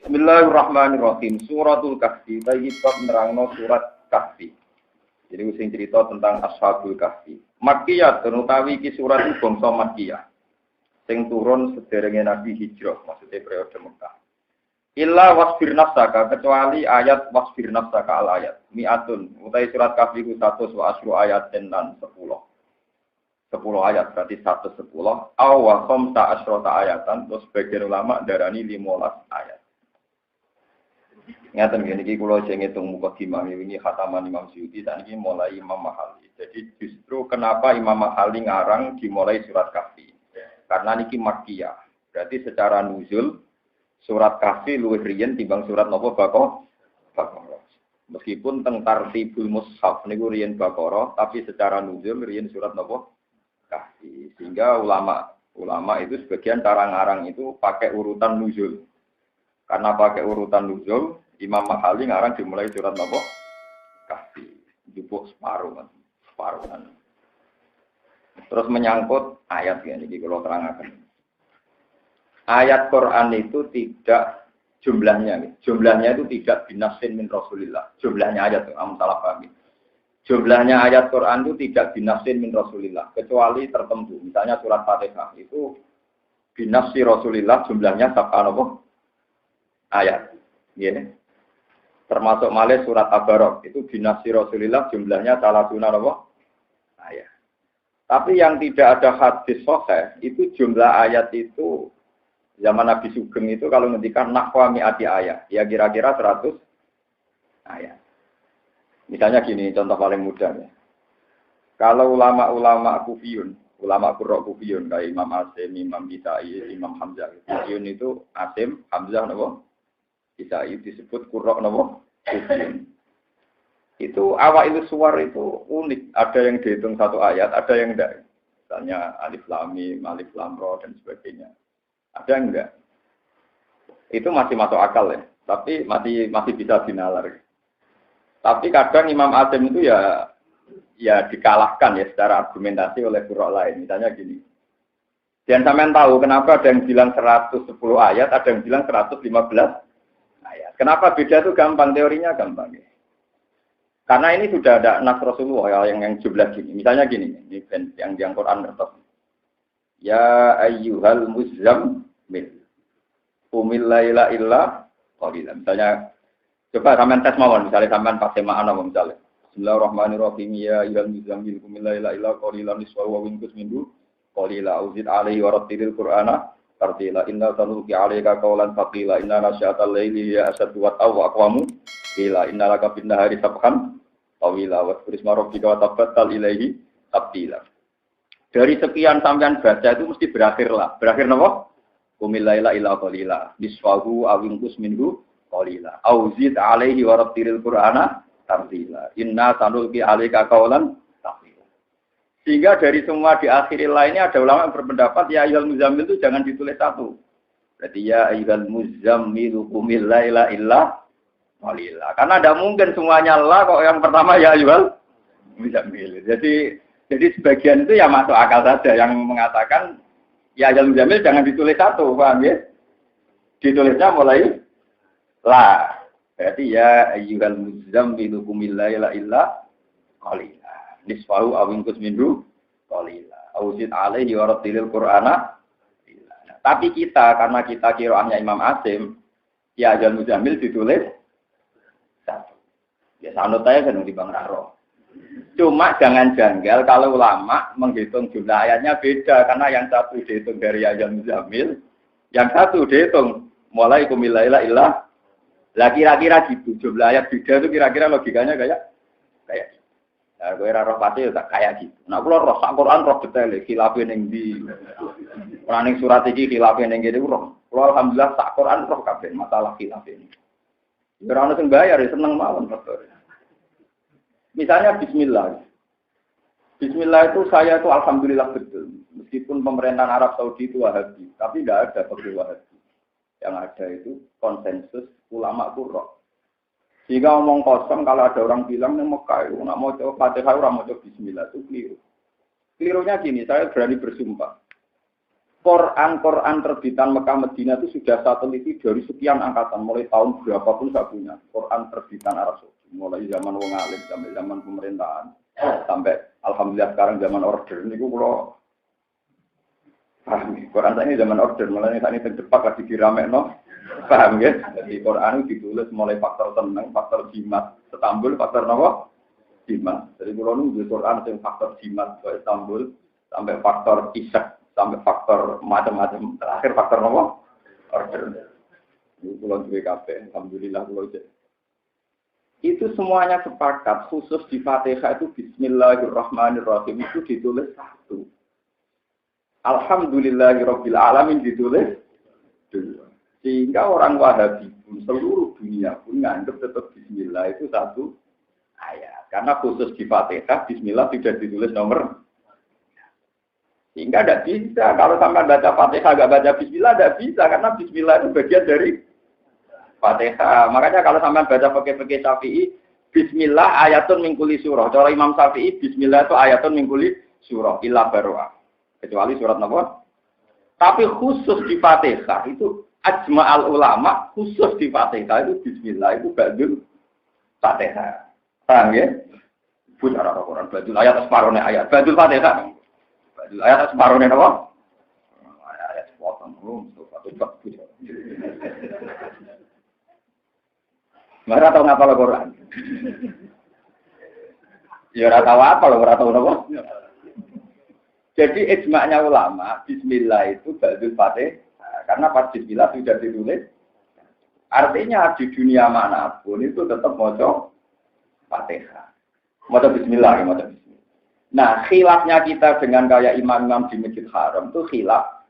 Bismillahirrahmanirrahim. Suratul Kahfi. Iki bab nerangno surat Kahfi. Jadi sing cerita tentang Ashabul Kahfi. Makkiyah utawi iki surat iki bangsa Makkiyah. Sing turun sederenge Nabi hijrah, maksudnya periode Mekah. Illa wasfir nafsaka, kecuali ayat wasfir nafsaka al ayat. Mi'atun. Utai surat Kahfi ku 100 wa asyru ayat dan 10. 10 ayat berarti 110. Aw wa khamsa asyrata ayatan. Terus sebagian ulama darani 15 ayat. Ngaten ngene iki kula sing ngitung mukadimah ini khataman Imam Suyuti dan ini mulai Imam Mahali. Jadi justru kenapa Imam Mahali ngarang dimulai surat Kahfi? Karena niki Makkiyah. Berarti secara nuzul surat Kahfi luwih riyen timbang surat napa Baqarah. Meskipun teng tartibul mushaf niku riyen Baqarah, tapi secara nuzul riyen surat napa Kahfi. Sehingga ulama itu sebagian cara ngarang itu pakai urutan nuzul. Karena pakai urutan nuzul, Imam Mahali ngarang dimulai surat napa? Kahfi. Jupuk separuh kan. Terus menyangkut ayat ya niki kula terangaken. Ayat Quran itu tidak jumlahnya itu tidak binasin min Rasulillah. Jumlahnya ayat itu salah paham. Jumlahnya ayat Quran itu tidak binasin min Rasulillah kecuali tertentu. Misalnya surat Fatihah itu binasi Rasulillah jumlahnya sab'an apa? Ayat. Ya. Termasuk malih surat Tabarok itu binasi Rasulillah jumlahnya salah sunnah apa? Ayat. Tapi yang tidak ada hadis sahih itu jumlah ayat itu zaman Nabi Sugeng itu kalau ngendikan nahwa mi'ati ayat, ya kira-kira 100 ayat. Misalnya gini, contoh paling mudah ya. Kalau ulama-ulama Kufiyun, ulama Qurra Kufiyun kayak Imam Asim, Imam Kisai, Imam Hamzah. Kufiyun itu Asim, Hamzah napa? Kisai disebut Qurra napa? Kufiyun. Itu awal itu suar itu unik. Ada yang dihitung satu ayat, ada yang enggak. Misalnya alif lam mim, alif lam ra dan sebagainya. Ada yang enggak? Itu masih masuk akal ya. Tapi masih bisa dinalar. Tapi kadang Imam Asim itu ya dikalahkan ya secara argumentasi oleh qurra lain. Misalnya gini. Dan sampean tahu kenapa ada yang bilang 110 ayat, ada yang bilang 115 ayat. Kenapa beda itu gampang, teorinya gampang ya. Karena ini sudah ada nas Rasulullah yang jumlah gini. Misalnya gini, ini yang Quran ngertos. Ya ayyuhal muzammil. Qumil laila illa qalila. Misalnya coba sampean tes mawon, misalnya sampean pakai makna misalnya. Bismillahirrahmanirrahim. Ya ayyuhal muzammil qumil laila illa qalilan nisfahu wa winqus minhu qalila uzid alaihi wa rattilil qur'ana tartila inna sanulqi 'alaika qawlan thaqila inna nasyatal laili ya asadu wa aqwamu qila innalaka bin nahari sabhan tawila wa turisma rabbika wa tabattal ilaihi tabtila. Dari sekian sampean baca itu mesti berakhir napa? Qumil laila illa qalila nisfahu awinqus minhu qalila auzid alaihi wa rattilil qur'ana tartila inna sanulqi 'alaika qawlan thaqila. Sehingga dari semua di akhir lainnya ada ulama yang berpendapat ya ayyuhal muzammil itu jangan ditulis satu. Berarti ya ayyuhal muzammil qumil laila illa qalila. Karena tidak mungkin semuanya lah kok yang pertama ya ayyuhal muzammil. Jadi sebagian itu ya masuk akal saja yang mengatakan ya ayyuhal muzammil jangan ditulis satu, paham ya? Ditulisnya mulai la. Berarti ya ayyuhal muzammil qumil laila illa qalila. Nisfahu awingkus minhu qalila. Ausid alaihi wa rattilil qur'ana. Tapi karena kita qiraatnya Imam Asim, ya ayyuhal muzammil ditulis satu. Ya sanut aja kan di Bang Raro. Cuma jangan janggal kalau ulama menghitung jumlah ayatnya beda karena yang satu dihitung dari ayyuhal muzammil, yang satu dihitung mulai qumil laila illa. Lah kira-kira gitu jumlah ayat beda itu kira-kira logikanya kayak gitu. Nah, kowe ora roh pasti tak kayak gitu. Nah, kula roh sak Quran roh detail khilafe ning ndi. Ora ning surat iki khilafe ning kene roh. Kula alhamdulillah sak Quran roh kabeh masalah khilafe ini. Ora ono sing bayar seneng mawon betul. Misalnya bismillah. Bismillah itu saya itu alhamdulillah betul. Meskipun pemerintahan Arab Saudi itu Wahabi, tapi enggak ada fikih Wahabi. Yang ada itu konsensus ulama qurra. Jika ngomong kosong, kalau ada orang bilang nih Mekah itu nggak mau coba Fatihah, orang mau coba Bismillah itu keliru. Kelirunya gini, saya berani bersumpah. Quran terbitan Mekah Medina itu sudah saya teliti dari sekian angkatan, mulai tahun berapapun saya punya. Quran terbitan Arab Saudi, mulai zaman wong alim sampai zaman pemerintahan, sampai alhamdulillah sekarang zaman order. Ini kalau paham, Quran ini zaman order, mulai saat ini terdepak lagi diramekno, paham ya? Jadi Quran itu ditulis mulai faktor tenang, faktor jimat, Istanbul, faktor apa? Jimat. Jadi kalau nunggu Quran yang faktor jimat ke Istanbul sampai faktor isak. Sampai faktor macam-macam, terakhir faktor apa? Order. Ini pulau BKP, alhamdulillah pulau C. Itu semuanya sepakat, khusus di Fatihah itu Bismillahirrahmanirrahim itu ditulis satu. Alhamdulillahirabbil alamin ditulis dua. Sehingga orang Wahabi pun seluruh dunia pun nganggap tetap Bismillah itu satu ayat. Karena khusus di Fatihah Bismillah tidak ditulis nomor. Sehingga tidak bisa, kalau sampai baca Fatihah nggak baca Bismillah, tidak bisa, karena Bismillah itu bagian dari Fatihah. Makanya kalau sampai baca pakai Syafi'i, Bismillah ayatun mingkuli surah. Cara Imam Syafi'i, Bismillah itu ayatun mingkuli surah, illa barwa. Kecuali surat apa? Tapi khusus di Fatihah, itu ajma'al ulama, khusus di Fatihah itu Bismillah, itu badul Fatihah. Paham ya? Punya orang-orang, badul ayat, separuhnya ayat, badul Fatihah. Ayat separuhnya apa? Ayat sepotong. Mereka tahu ngapa lo Quran? Ya ora tahu apa lo, ora tahu apa. Jadi ijma'nya ulama, Bismillah itu ba'dul Fatihah. Karena pas Bismillah sudah ditulis. Artinya di dunia manapun itu tetap maca Fatihah. Maca Bismillah, maca Bismillah. Nah, khilafnya kita dengan kayak imam-imam di Masjid Haram itu khilaf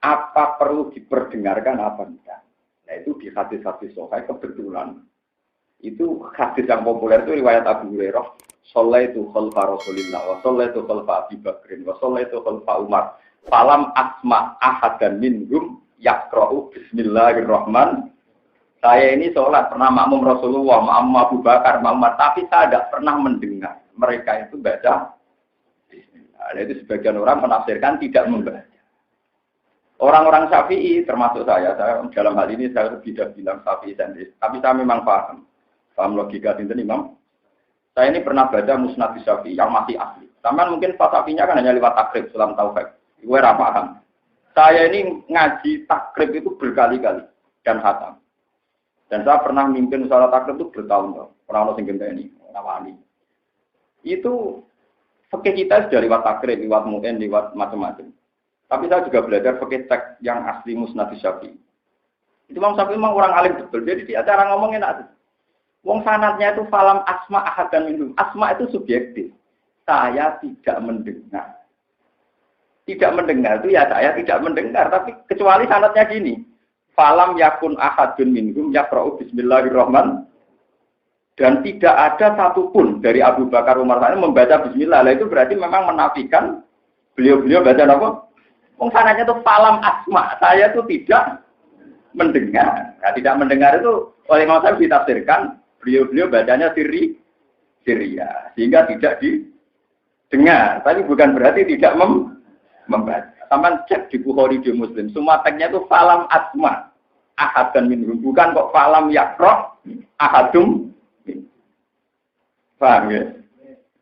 apa perlu diperdengarkan apa tidak. Nah, itu di hadis-hadis sahih kebetulan. Itu hadis yang populer itu riwayat Abu Hurairah, "Shallaitu khalfa Rasulillah wa shallaitu khalfa Abi Bakrin wa shallaitu khalfa Umar. Falam asma ahadan minhum yaqra'u bismillahirrahmanirrahim." Saya ini sholat pernah makmum Rasulullah, makmum Abu Bakar, makmum Umar, tapi saya tidak pernah mendengar mereka itu baca. Nah, itu sebagian orang menafsirkan tidak membaca. Orang-orang Syafi'i termasuk saya dalam hal ini saya tidak bilang Syafi'i sendiri, tapi saya memang paham logika itu Imam. Saya ini pernah baca Musnad Syafi'i yang masih asli. Taman mungkin Syafi'inya kan hanya lewat takrib Sulam Taufik. Gue paham. Saya ini ngaji takrib itu berkali-kali dan khatam. Dan saya pernah mimpin salat takrib itu bertahun-tahun. Pernah ono sing genteni, nawani. Itu fikih kita sudah lewat takrib, lewat mu'in, lewat macam-macam. Tapi saya juga belajar fikih teks yang asli Musnad Syafi'i. Itu Imam Syafi'i memang orang alim betul. Jadi di acara ngomongin enak. Wong sanadnya itu falam asma ahadan minhum. Asma itu subjektif. Saya tidak mendengar. Tidak mendengar itu ya saya tidak mendengar. Tapi kecuali sanadnya gini. Falam yakun ahadun minhum yaqra'u bismillahirrahmanirrahim. Dan tidak ada satupun dari Abu Bakar Umar ini membaca Bismillah. Itu berarti memang menafikan beliau-beliau baca apa? Sanadnya itu falam asma. Saya itu tidak mendengar. Nah, tidak mendengar itu oleh Imam Syafi'i ditafsirkan beliau-beliau bacanya Syria. Sehingga tidak didengar. Tapi bukan berarti tidak membaca. Sama cek di Bukhari di Muslim. Semua teksnya itu falam asma. Ahad dan minhum. Bukan kok falam yakro ahadum. Paham ya?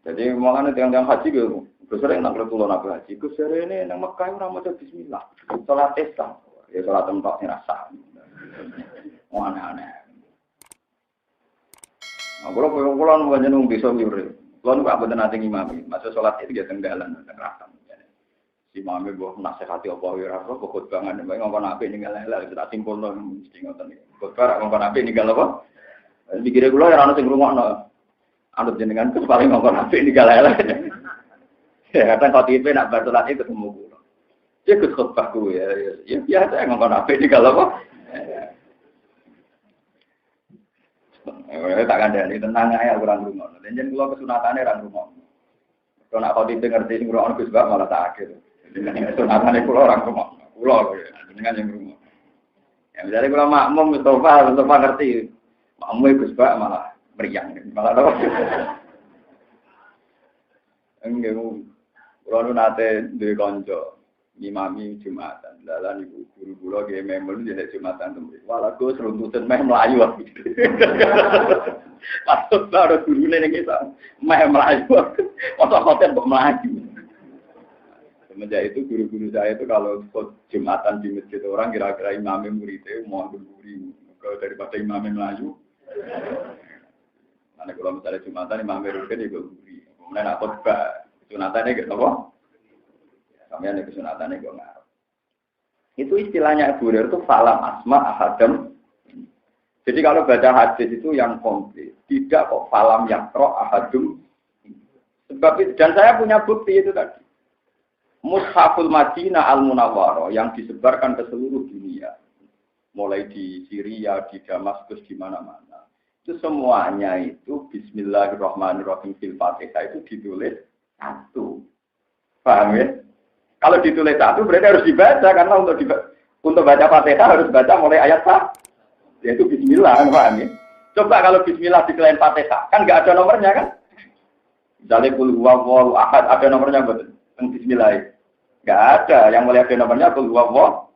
Jadi makanya yang haji gitu, sering nak keluar nabi haji. Kusere ini nang Mekah orang macam Bismillah, sholat Islam, ya sholat tempat rasa, aneh-aneh. Nah, kalau bukan jenung bisa nyuri, kalau nggak benar nanti imami, masa sholat itu dia tenggalan, tenggelam. Si imami buat nasihati apa ya, apa kok banget, baik ngomong nabi ini galah, kita simpul dong, mesti ngotot nih. Kotbah ngomong nabi ini galah apa? Dikira gula ya orang sing rumah anut jenengan itu paling ngomong nabi ini galah. Ya kadang kalau tipe nak bertolat itu ketemu gula. Dia ikut khutbahku ya biasa ngomong nabi ini galah apa? Tak kandani tenang aja kurang rumah. Dan jangan gula kesunatannya orang rumah. Kalau nak kau tipe ngerti sing rumah Gus Bak malah tak akhir. Dengan kesunatannya gula orang rumah. Gula dengan yang rumah. Ya misalnya gula makmum Mustafa ngerti. Makmum Gus Bak malah meriang, malah apa? Enggak, kalau nate duwe kanca, Imami Jumatan. Dalan ibu guru kula nggih memel nggih Jumatan tembe. Walah Gus runtutan meh mlayu. Patut karo gurune ning kita. Meh mlayu. Otot-otot kok mlayu. Semenjak itu guru-guru saya itu kalau Jumatan di masjid orang kira-kira imamnya muridnya mohon berburi. Kalau daripada imamnya melayu. Karena kalau misalnya Jumatan imamnya rutin ya berburi. Kemudian nak khotbah sunatannya gitu apa? Kami ada kesunatannya gue ngarep. Itu istilahnya Abu Hurairah itu falam asma ahadam. Jadi kalau baca hadis itu yang komplit, tidak kok falam yakro ahadum. Sebab itu, dan saya punya bukti itu tadi. Mushaful Madinah Al-Munawwarah yang disebarkan ke seluruh dunia, mulai di Syria, di Damaskus, di mana-mana. Itu semuanya itu Bismillahirrahmanirrahim fil Fatihah itu ditulis satu. Paham ya? Kalau ditulis satu berarti harus dibaca karena untuk baca Fatihah harus baca mulai ayat 1. Yaitu Bismillah, paham ya? Coba kalau Bismillah di selain Fatihah, kan nggak ada nomornya kan? Misalnya qul huwallahu ahad ada nomornya betul. Bismillah. Nggak ada yang mulai ada nomornya qul huwallahu.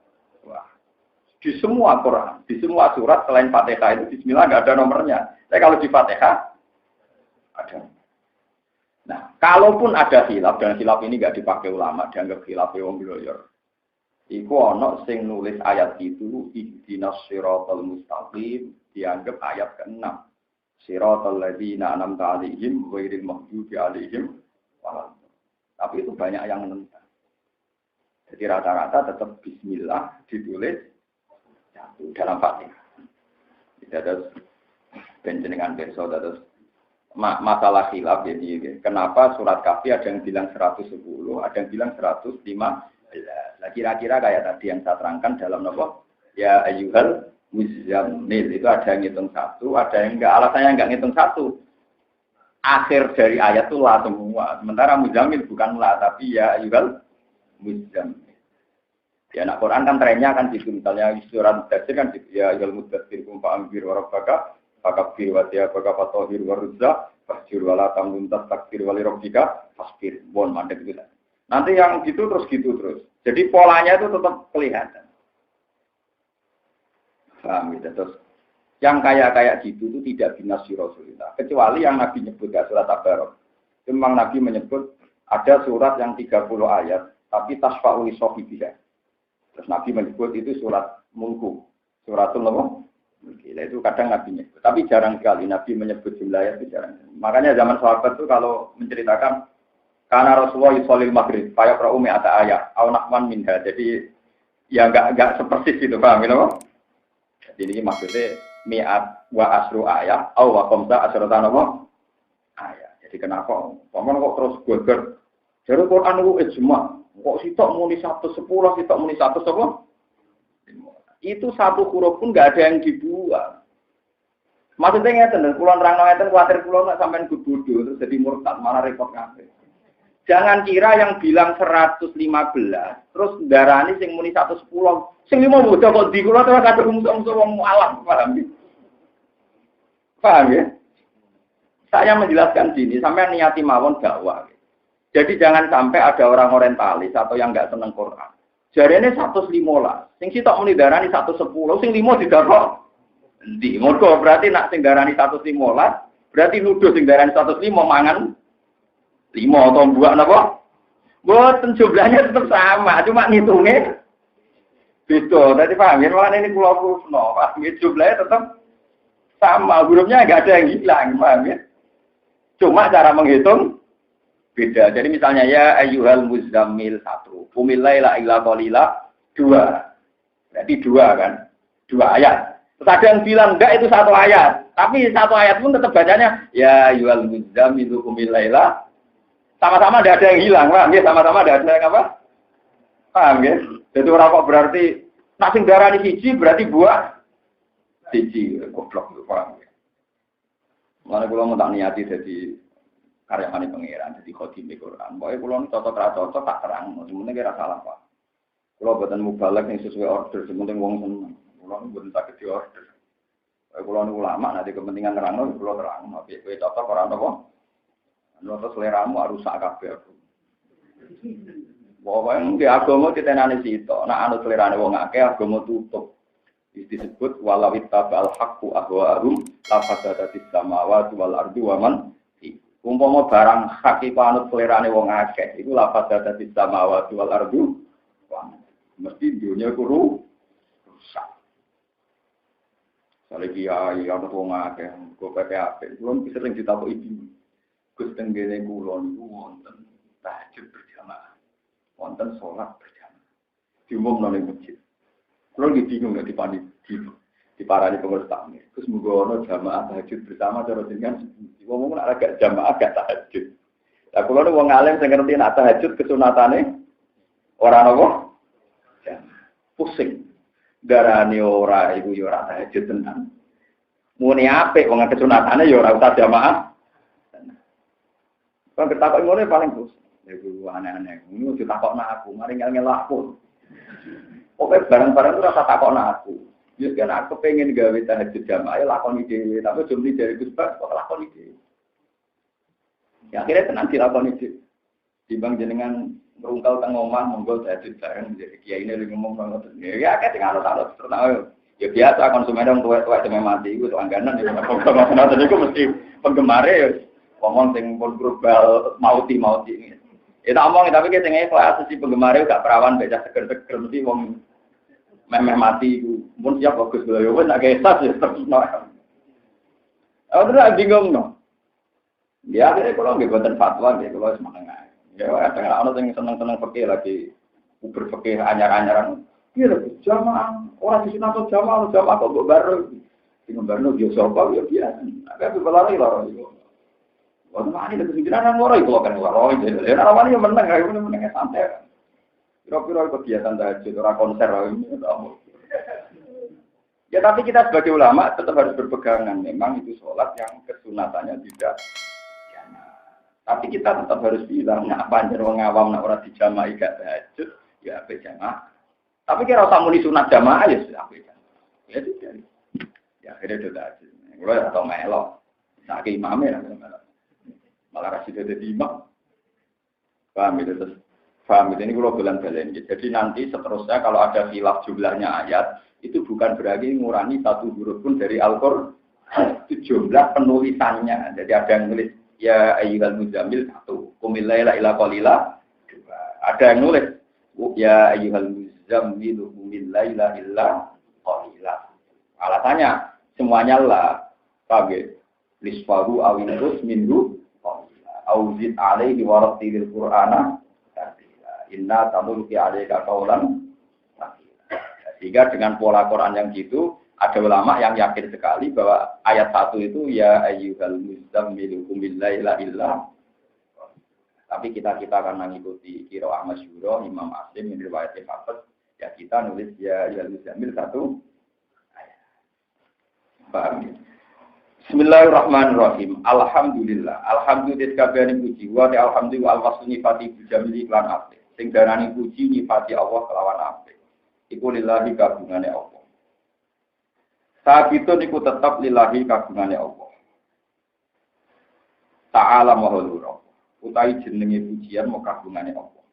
Di semua Quran, di semua surat selain Fatihah itu Bismillah nggak ada nomornya. Tapi kalau di Fatihah ada. Nah, kalaupun ada khilaf, dan khilaf ini nggak dipakai ulama, dianggap khilaf wong bloyor. Iku ono sing nulis ayat itu ihdinas siratal mustaqim dianggap ayat ke-6. Siratal ladzina an'amta 'alaihim ghairil maghdubi 'alaihim waladdallin. Tapi itu banyak yang menentang. Jadi rata-rata tetap bismillah ditulis satu dalam Fatihah. Tidak ada penjenengan perso terus masalah khilaf jadi kenapa surat Kahfi ada yang bilang 110, ada yang bilang 115. Nah, kira-kira kayak tadi yang saya terangkan dalam nopo ya ayyuhal muzammil itu ada yang ngitung satu, ada yang enggak. Alasannya enggak ngitung satu. Akhir dari ayat itu la semua. Sementara muzammil bukan la tapi ya ayyuhal muzammil. Ya nak Quran kan trennya kan gitu misalnya surat Mudaththir kan gitu ya ayyuhal mudaththir kum fa'anzir wa rabbaka fakabir wa tiyabaka fatahhir wa ruzza fasjur wa la tamnun tastakbir wa li rabbika fasbir. Bon mandek itu. Nanti yang gitu terus. Jadi polanya itu tetap kelihatan. Paham gitu. Terus yang kayak gitu itu tidak binasi Rasulullah. Kecuali yang Nabi nyebut ya surat Tabarok. Memang Nabi menyebut ada surat yang 30 ayat tapi tasfa'u li sahibiha. Terus Nabi menyebut itu surat Mulku. Suratul apa? Gila, itu kadang Nabi nyebut. Tapi jarang sekali Nabi menyebut jumlah ayat itu jarang. Makanya zaman sahabat itu kalau menceritakan karena Rasulullah yusolil maghrib, payah pra'umi ata ayat, awnakman minha. Jadi ya enggak sepersis itu, paham gitu? Jadi ini maksudnya mi'at wa asru ayat, aw wa qomsa asratan apa? Ayat. Jadi kenapa? Paman kok terus geger? Jadi Quran itu ijma. Kok sitok muni 110, sitok muni 100 apa? Itu satu huruf pun nggak ada yang dibuang. Maksudnya ngeten, kulon rangno ngeten kuatir kulon nggak sampean bodoh terus jadi murtad malah repot kabeh. Jangan kira yang bilang 115 terus darani sing muni 110, sing 5 bodoh kok di kulon terus kadung musuh-musuh wong mualaf, paham ya? Paham ya? Saya menjelaskan sini sampai niati mawon dakwah. Jadi jangan sampai ada orang orientalis atau yang nggak seneng Quran. Jarene 115, sing sitok muni darani 110, sing 5 didakok. Endi? Mergo berarti nak sing darani 115, berarti nuduh sing darani 105 mangan 5 atau buak napa? Mboten jumlahnya tetap sama, cuma ngitungnya beda. Tadi paham ya, makanya ini kula rusno, paham ya, jumlahnya tetap sama, hurufnya enggak ada yang hilang, paham ya? Cuma cara menghitung beda. Jadi misalnya ya ayyuhal muzammil 1, qumil laila illa qalila 2. Berarti 2 kan? 2 ayat. Terus ada yang bilang enggak itu 1 ayat. Tapi 1 ayat pun tetap bacanya ya ayyuhal muzammil qumil laila. Sama-sama enggak ada yang hilang, paham ya? Sama-sama enggak ada yang apa? Paham ya? Jadi ora kok berarti nak sing darani siji berarti buah siji. Goblok itu, paham ya? Mulane kula mau tak niati dadi karyawane pangeran jadi khotim Quran. Pokoke kula cocok ra cocok tak terang, sementing ora salah Pak. Kula boten mubalek sing sesuai order, sementing wong seneng. Kula mboten saged di order. Pokoke kula niku ulama nanti kepentingan nerangno kula terang, tapi kowe cocok ora apa. Anu terus seleramu rusak kabeh aku. Wong di agama ditenani sitok, nek anut selirane wong akeh agama tutup. Disebut walawit tabal haqqu ahwa'ahum la fasadatis samawati wal ardi wa man fi. Umpama barang hak iku anut selirane wong akeh, iku la fasadatis samawati wal ardi mesti dunia ku rusak. Sale kiai anut wong akeh, kok PPAP, belum sering ditakoki iki. Gus tenggene kula niku wonten tahajud berjamaah. Wonten sholat berjamaah. Diumumno ning masjid. Kulo nggih bingung nek diparani pengurus takmir. Terus muga ana jamaah tahajud bersama cara jenengan. Wong nek agak jamaah agak tahajud. Lah kulo nu wong alim sing ngerti nek tahajud kesunatane ora napa? Jamaah. Pusing. Darane ora iku ya ora tahajud tenan. Muni apik wong kesunatane ya ora usah jamaah. Kan ketakok ngene paling pusing. Iku aneh-aneh. Ini ditakokno aku, mari ngel-ngel aku. Pokoke barang-barang itu rasa takokno aku. Ya kan aku pengen gawe tahajud jamaah ya lakoni dhewe, tapi jumlah dari Gus Bas kok lakoni dhewe. Ya akhirnya tenan dilakoni dhewe. Timbang jenengan ngrungkal teng omah monggo tahajud bareng jadi kiai ini ngomong ngoten. Ya akeh sing anut-anut terus ya biasa konsumen wong tuwek-tuwek dhewe mati iku langganan ya ngono iku mesti penggemare ya ngomong sing pun global mauti. Ya tak omong tapi ki sing ikhlas si penggemar gak perawan baca seger-seger mesti wong memeh mati iku. Mun siap bagus lho wis nek esas ya terusno. Ora bingung no. Ya akhirnya kalau nggih boten fatwa nggih kula wis meneng ae. Ya kadang ana sing seneng-seneng fikih lagi uber fikih anyar-anyaran. Iya lho jamaah ora disunat jamaah kok mbok baru. Sing barno biasa apa ya biasa. Tapi balane lho iku. Wong mari nek pikiran ora iku kan ora iku. Ora wani yo meneng ae meneng santai. Kira-kira kegiatan tahajud ora konser wae. Ya tapi kita sebagai ulama tetap harus berpegangan memang itu sholat yang kesunatannya tidak jamaah. Tapi kita tetap harus bilang nak panjer wong awam nak ora dijamaah gak tahajud ya ape jamaah. Tapi kira usah muni sunat jamaah ya ape jamaah. Ya tidak. Ya akhirnya itu tahajud. Kulo ya tau melok. Sak imame lah. Malah kasih dadi imam. Paham itu terus. Paham ini kalau bulan-bulan. Jadi nanti seterusnya kalau ada khilaf jumlahnya ayat, itu bukan berarti ngurangi satu huruf pun dari Al-Qur'an. Itu jumlah penulisannya. Jadi ada yang nulis ya ayyuhal muzammil 1, qumil laila illa qalila 2. Ada yang nulis ya ayyuhal muzammil qumil laila illa qalila. Alasannya semuanya lah. Paham ya? Lisfahu awinus minhu auzid alaihi warattilil qur'ana inna tamulki alaika qaulan. Sehingga dengan pola Quran yang gitu ada ulama yang yakin sekali bahwa ayat 1 itu ya ayyuhal muzammil qumil laila illa. Tapi kita akan mengikuti qiraah masyhur Imam Muslim yang riwayat Hafiz ya kita nulis ya ayyuhal muzammil 1 ayat. Paham ya? Bismillahirrahmanirrahim. Alhamdulillah. Alhamdulillah kabehane puji wa alhamdulillah al-wasfu nifati bijamili lan apik. Sing darani puji nifati Allah kelawan apik. Iku lillahi kagungane Allah. Sabitun iku tetap lillahi kagungane Allah. Ta'ala mahulura. Utai jenenge pujian mau kagungane Allah.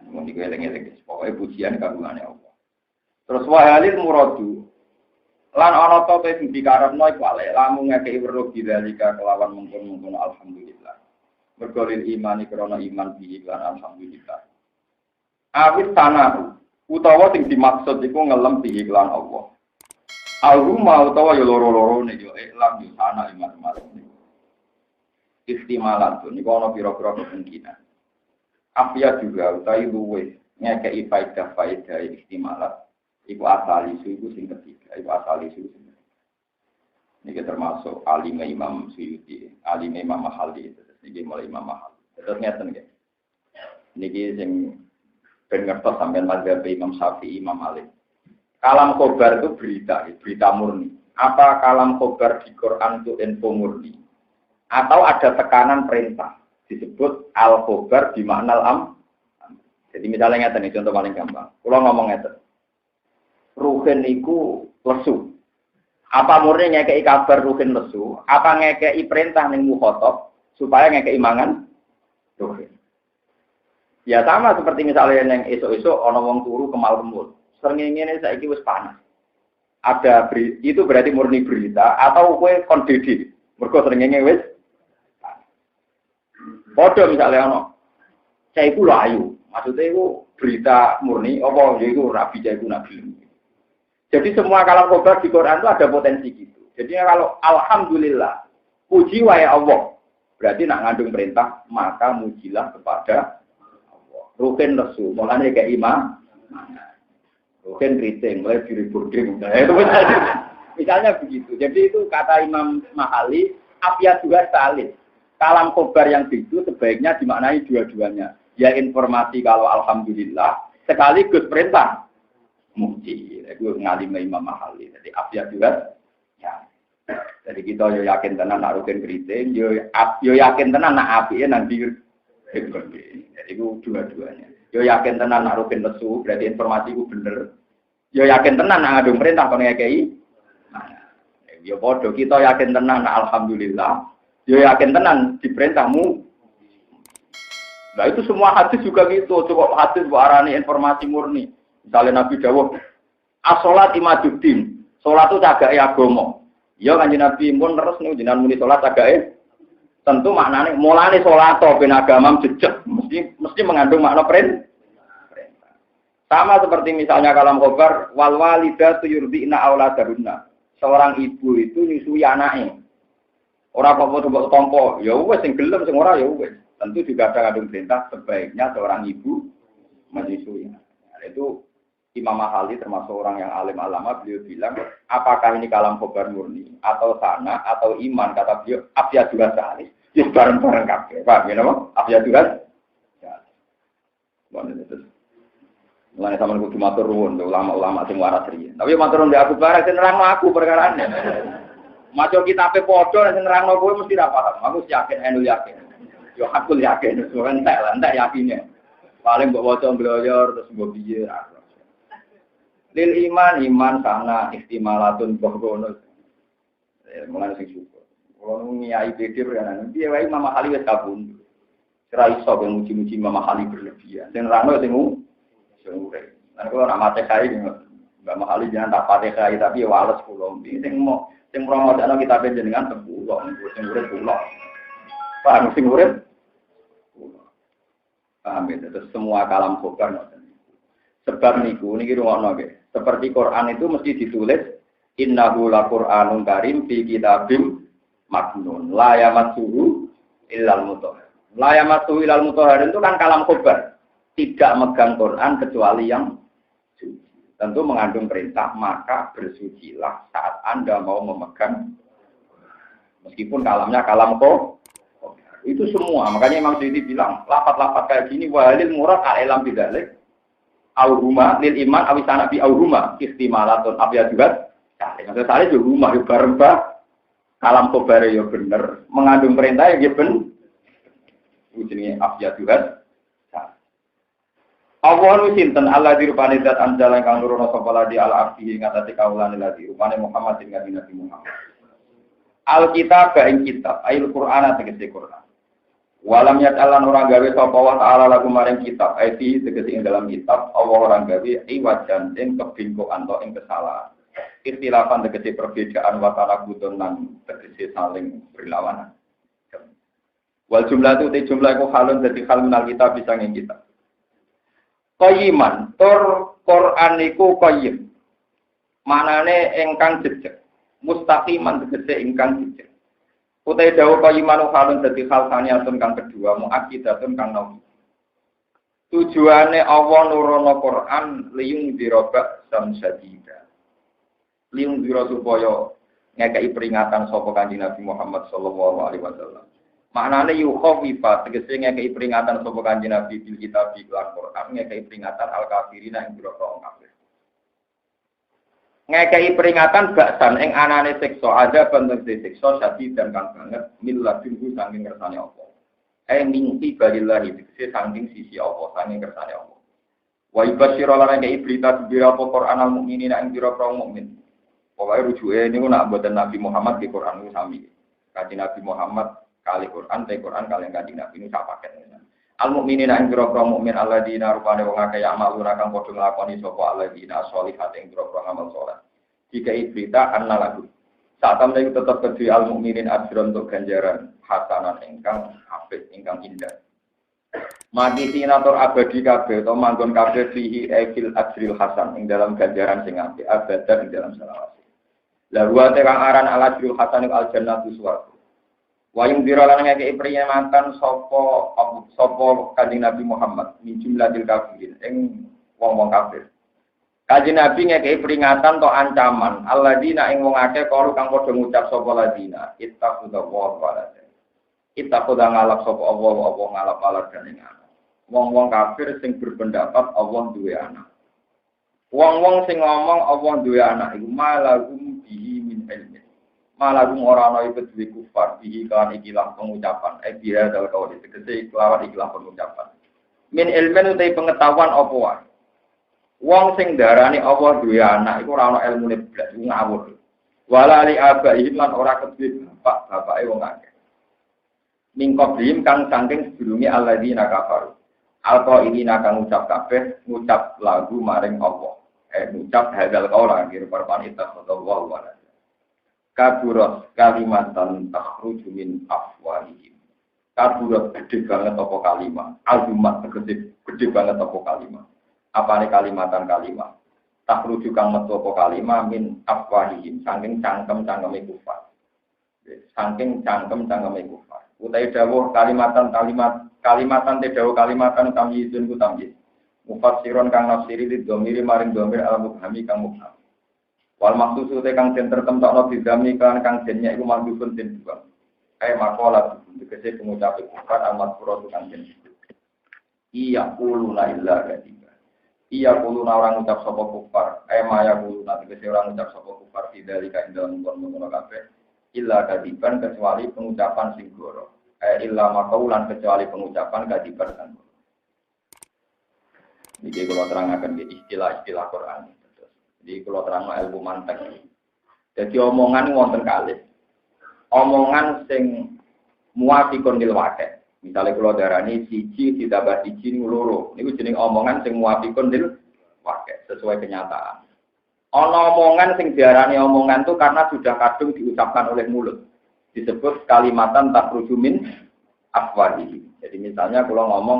Mun dikeling-eling pokoke pujian kagungane Allah. Terus wahalil muradu lan ana ta sing dikarepno iku ale lamun ngekeki weruh dalika kelawan mungkon-mungkon alhamdulillah. Mergo lil imani krana iman bi lan alhamdulillah. Awit tanah utawa sing dimaksud iku ngelem bi iklan Allah. Al-rumah utawa ya loro-loro ne yo iklan yo ana iman-iman. Istimalan niku ana pira-pira kemungkinan. Afia juga utawi luweh ngekeki faedah istimalat. Iku asal isu sing ketiga, iku asal isu sing ketiga. Ini termasuk alim Imam Suyuti, alim Imam Mahali, ini mulai Imam Mahali. Terus ngeten nggih. Niki sing ben ngertos sampean mazhab Imam Syafi'i, Imam Malik. Kalam khobar itu berita murni. Apa kalam khobar di Quran itu info murni? Atau ada tekanan perintah disebut al khobar di makna am. Jadi misalnya ngeten contoh paling gampang. Kalau ngomong ngeten. Ruhin iku lesu. Apa murni ngekei kabar ruhin lesu? Apa ngekei perintah ning mukhatab supaya ngekei mangan ruhin? Ya sama seperti misalnya yang esok-esok ana wong turu kemal-kemul. Srengenge saiki wis panas. Itu berarti murni berita atau kowe kondisi. Mergo srengenge wis padha misalnya ana saya iku layu. Maksudnya itu berita murni apa yaiku rabi saya iku nabi. Jadi semua kalam khobar di Quran itu ada potensi gitu. Jadi kalau alhamdulillah puji wae Allah berarti nak ngandung perintah maka mujilah kepada Allah. Rukin nesu, mulane kayak imam. Rukin keriting, mulai diri burding. Nah, itu misalnya begitu. Jadi itu kata Imam Mahali, afiat juga salih. Kalam khobar yang itu sebaiknya dimaknai dua-duanya. Ya informasi kalau alhamdulillah sekaligus perintah muji. Itu ngalime Imam Mahali. Jadi afiat juga ya. Jadi kita yo yakin tenan nak rugen keriting, yo yakin tenan nak apike nang ndi. Jadi itu dua-duanya. Yo yakin tenan nak rugen lesu, berarti informasi ku bener. Yo yakin tenan nak ngadung perintah kon ngekeki. Nah, yo padha kita yakin tenan nak alhamdulillah. Yo yakin tenan diperintahmu. Nah itu semua hadis juga gitu. Coba hadis buat arani informasi murni. Misalnya Nabi dawuh, as-sholat imaduddin. Salat itu cagake agama. Ya Kanjeng Nabi pun terus nih jenengan muni salat cagake. Tentu maknane mulane salat ben agama jejeg mesti mengandung makna perintah. Sama seperti misalnya kalam khobar wal walidatu yurdina auladahunna. Seorang ibu itu nyusui anake. Ora apa-apa mbok tampa, ya wis sing gelem sing ora ya wis. Tentu juga ada kandung perintah sebaiknya seorang ibu menyusui. Nah, itu Imam Mahali termasuk orang yang alim alama, beliau bilang, apakah ini kalam khobar murni atau sana atau iman, kata beliau, afiat juga sehari. Ya bareng-bareng kabeh. Paham ya napa? Afiat juga. Ya. Mulane sampeyan kudu matur nuwun ulama-ulama sing waras riyen. Tapi matur nuwun aku bareng sing nerangno aku perkarane. Maca kitabe padha sing nerangno kowe mesti ra paham. Aku yakin enu yakin. Yo aku yakin, soalnya entek yakinnya. Paling mbok waca mbloyor terus mbok piye ra. Lil iman sana istimalatun bahrono. Mulane sing syukur. Kalau ngiyai pikir kan piye wae Imam Mahali wis kabun. Ora iso ben muji-muji Imam Mahali berlebihan. Sing nerangno sing urip. Nah kalau nama TKI Mbak Mahali jangan tak pakai tapi wales kula. Sing promosane kita panjenengan sepuluh, sing urip kula. Paham sing urip? Paham ya, terus semua kalam khobar ngoten. Sebab niku niki rungokno nggih. Seperti Quran itu mesti ditulis innahu laqur'anun karim fi kitabim maknun la yamassuhu illal mutahhar. La yamassuhu illal mutahhar itu kan kalam khobar. Tidak megang Quran kecuali yang suci. Tentu mengandung perintah, maka bersucilah saat Anda mau memegang. Meskipun kalamnya kalam khobar. Itu semua. Makanya Imam Suyuti bilang, lapat-lapat kayak gini walil murad al-ilam bidalik. Auhuma lil iman awisana bi auhuma istimalatun abya juga. Maksud saya juga rumah yo bareng ba. Kalam khobar yo bener, mengandung perintah ya bener. Jenenge abya juga. Allah nu sinten Allah dirupane zat anjala kang nurono sapa ladi al arfi ngatasi kaulane ladi rupane Muhammad ing Nabi Muhammad. Alkitab ing kitab, ayat Quran tegese Quran. Walam yatalan orang gawe sapa wa ta'ala lagu maring kitab, ayat tegese ing dalam kitab Allah orang gawe iwajan ing kebingkokan atau ing kesalahan. Ikhtilafan tegese perbedaan wa ta'ala budon lan tegese saling berlawanan. Wal jumlah itu jumlah iku halun dadi hal minal kitab bisa ing kitab. Qayyiman, tur Quran iku qayyim. Manane ingkang jejeg. Mustaqiman tegese ingkang jejeg. Utai dawuh qayyiman halun dadi hal saniyatun kang kedua, muakkidatun kang nawi. Tujuane Allah nurono Quran liyung dirobak samsadida. Liyung diro supaya ngekei peringatan sapa Kanjeng Nabi Muhammad sallallahu alaihi wasallam. Maknane yukhawifa tegese ngekei peringatan sapa Kanjeng Nabi bil kitab lan Quran ngekei peringatan al kafirina ing boro kaum kafir. Ngekei peringatan baksan ing anane siksa ada bentuk siksa sadi dan kang banget milladunhu saking kersane Allah. Mingti balillahi tegese saking sisi Allah saking kersane Allah. Wa ibasyira lan ngekei berita bira Quran al mukminina ing boro kaum mukmin. Pokoke rujuke niku nak mboten Nabi Muhammad di Quran niku sami. Kanjeng Nabi Muhammad kali Quran, te Quran kalian Kanjeng Nabi ini sak paket. Al mukminina ing pira-pira mukmin alladzina rupane wong akeh yang maluna kang padha nglakoni sapa alladzina sholihat ing pira-pira amal saleh. Jika berita anna lagu. Saat temen iku tetep kedue al mukminin ajron untuk ganjaran hasanan ingkang apik ingkang indah. Mati sinatur abadi kabeh utawa manggon kabeh fihi ekil ajril hasan ing dalam ganjaran sing apik abadan ing dalam selawase. La wa kang aran al ajril hasan al jannatu suwarga. Wayung diralan ngekei peringatan sapa Kanjeng Nabi Muhammad min jumlatil kafirin ing wong-wong kafir. Kanjeng Nabi ngekei peringatan to ancaman alladzina ing wong akeh karo kang padha ngucap sapa ladina ittaqullaha walad. Ittaqudha ngalap sapa Allah ngalap walad ing anak. Wong-wong kafir sing berpendapat Allah duwe anak. Wong-wong sing ngomong Allah duwe anak iku malahum bihi min ilmi. Malahum ora ana iku duwe kufar bihi kan ikilah pengucapan dia dal kau tegese kelawan ikilah pengucapan. Min ilmen utai pengetahuan apa wae. Wong sing darani Allah duwe anak iku ora ana ilmune blas ngawur. Wala li abaihim lan ora kedue bapake wong akeh. Mingkoblihim kang saking sedurunge alladzina kafaru. Alqa ini kang ngucap kabeh ngucap lagu maring Allah. Ngucap hadzal qaula kira parpan ittakhadallahu walad. Kaburat kalimatan takhruju min afwahihim. Kaburat gede banget apa kalimat. Azumat gede banget apa kalimat. Apane kalimatan kalimat. Takhruju kang metu apa kalimat min afwahihim saking cangkem-cangkeme kufar. Saking cangkem-cangkeme kufar. Utai dawuh kalimatan te dawuh kalimatan tamyizun ku tamyiz. Mufassiron kang nafsiri di dhamiri maring dhamir al-mubhami kang mubham. Wal maksud te kang den tertemtokno di dhammi kang jennya iku mandhupun den buang. Maqalah tegese pengucap kufar amat pura kang den. Iya quluna illa kadiba. Iya quluna orang ngucap sapa kufar. Maya quluna tegese orang ngucap sapa kufar dzalika ing dalem kono kabeh. Illa kadiban kecuali pengucapan sing goro. Illa maqaulan kecuali pengucapan kadiban kan. Iki kula terangaken istilah-istilah Quran. Jadi kalau terang ilmu mantek. Jadi omongan wonten kalih. Omongan sing muafiqun lil waqi'. Misale kula darani siji ditambah siji loro. Niku jeneng omongan sing muafiqun lil waqi' sesuai kenyataan. Ana omongan sing diarani omongan itu karena sudah kadung diucapkan oleh mulut. Disebut kalimatan takhruju min afwahihi. Jadi misalnya kalau ngomong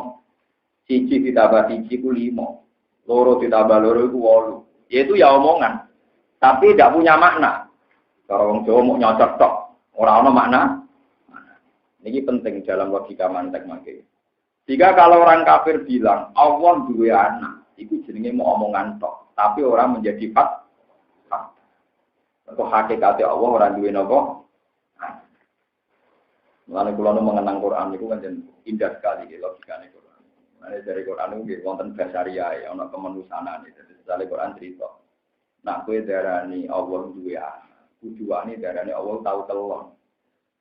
siji ditambah siji ku 5, loro ditambah loro iku 8. Yaitu ya omongan, tapi tidak punya makna. Kalau orang Jawa mau nyocok tok, orang ono makna. Ini penting dalam logika mantek mangke. Jika kalau orang kafir bilang Allah duwe anak, itu jenenge mau omongan tok, tapi orang menjadi fak. Atau hakikatnya Allah orang duwe napa? Mulane kula mengenang Quran itu kan indah sekali logikane Quran. Mulane dari Quran itu wonten basaria, ana kemanusiaan itu. Dari Quran cerita. Nah, kowe darani Allah duwe anak. Tujuane darani Allah tahu telon.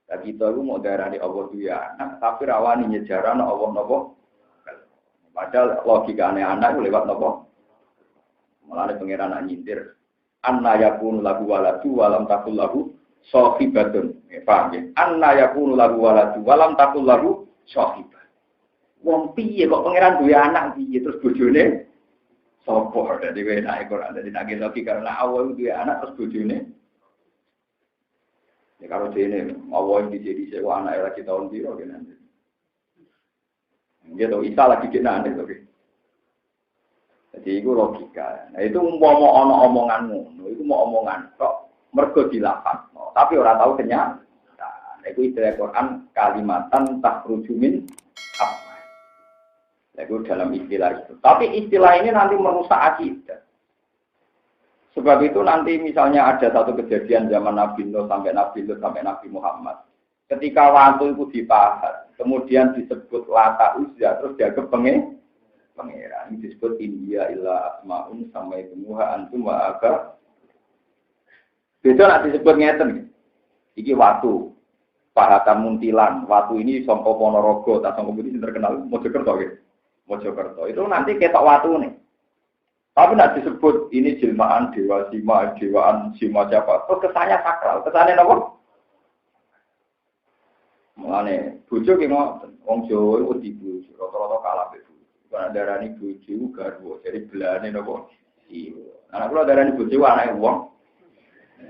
Lah kita iku mau darani Allah duwe anak, tapi rawani nyejarane Allah napa? Padahal logikane anak itu lewat napa? Mulane pangeran nyindir. Anna yakunu lahu waladu walam takul lahu sahibatun. Paham ya? Anna yakunu lahu waladu walam takul lahu sahibat. Wong piye kok pangeran duwe anak piye terus bojone sopor dari wena Quran dari nagi lagi karena awal dia anak terus bojone. Ya kalau dene awal dijadi sewa anak lagi tahun biru kan nanti. Dia tahu Isa lagi kena nanti tuh. Jadi itu logika. Nah itu mau omonganmu, itu mau omongan kok mergo dilafat. Tapi orang tahu kenyataan. Nah itu istilah Quran kalimatan takhruju min apa? Itu dalam istilah itu. Tapi istilah ini nanti merusak akidah. Sebab itu nanti misalnya ada satu kejadian zaman Nabi Nuh sampai Nabi Lut sampai Nabi Muhammad. Ketika waktu itu dibahas, kemudian disebut Lata Uzza, terus dianggap pangeran. Ini disebut India illa asma'un sampai temuha antum wa aga. Itu nanti disebut ngeten. Iki waktu Pahatan Muntilan. Waktu ini Songko Ponorogo, tak Songko Budi terkenal Mojokerto gitu. Mojokerto itu nanti ketok watu nih. Tapi nak disebut ini jelmaan dewa sima, dewaan sima siapa? Terus kesannya sakral, kesannya apa? Mulane bojo ki ngoten, wong Jawa iku wedi bojo, rata-rata kalah be bojo. Karena darani bojo garwa, jadi belane napa? Iya. Anak kula darani bojo anake wong.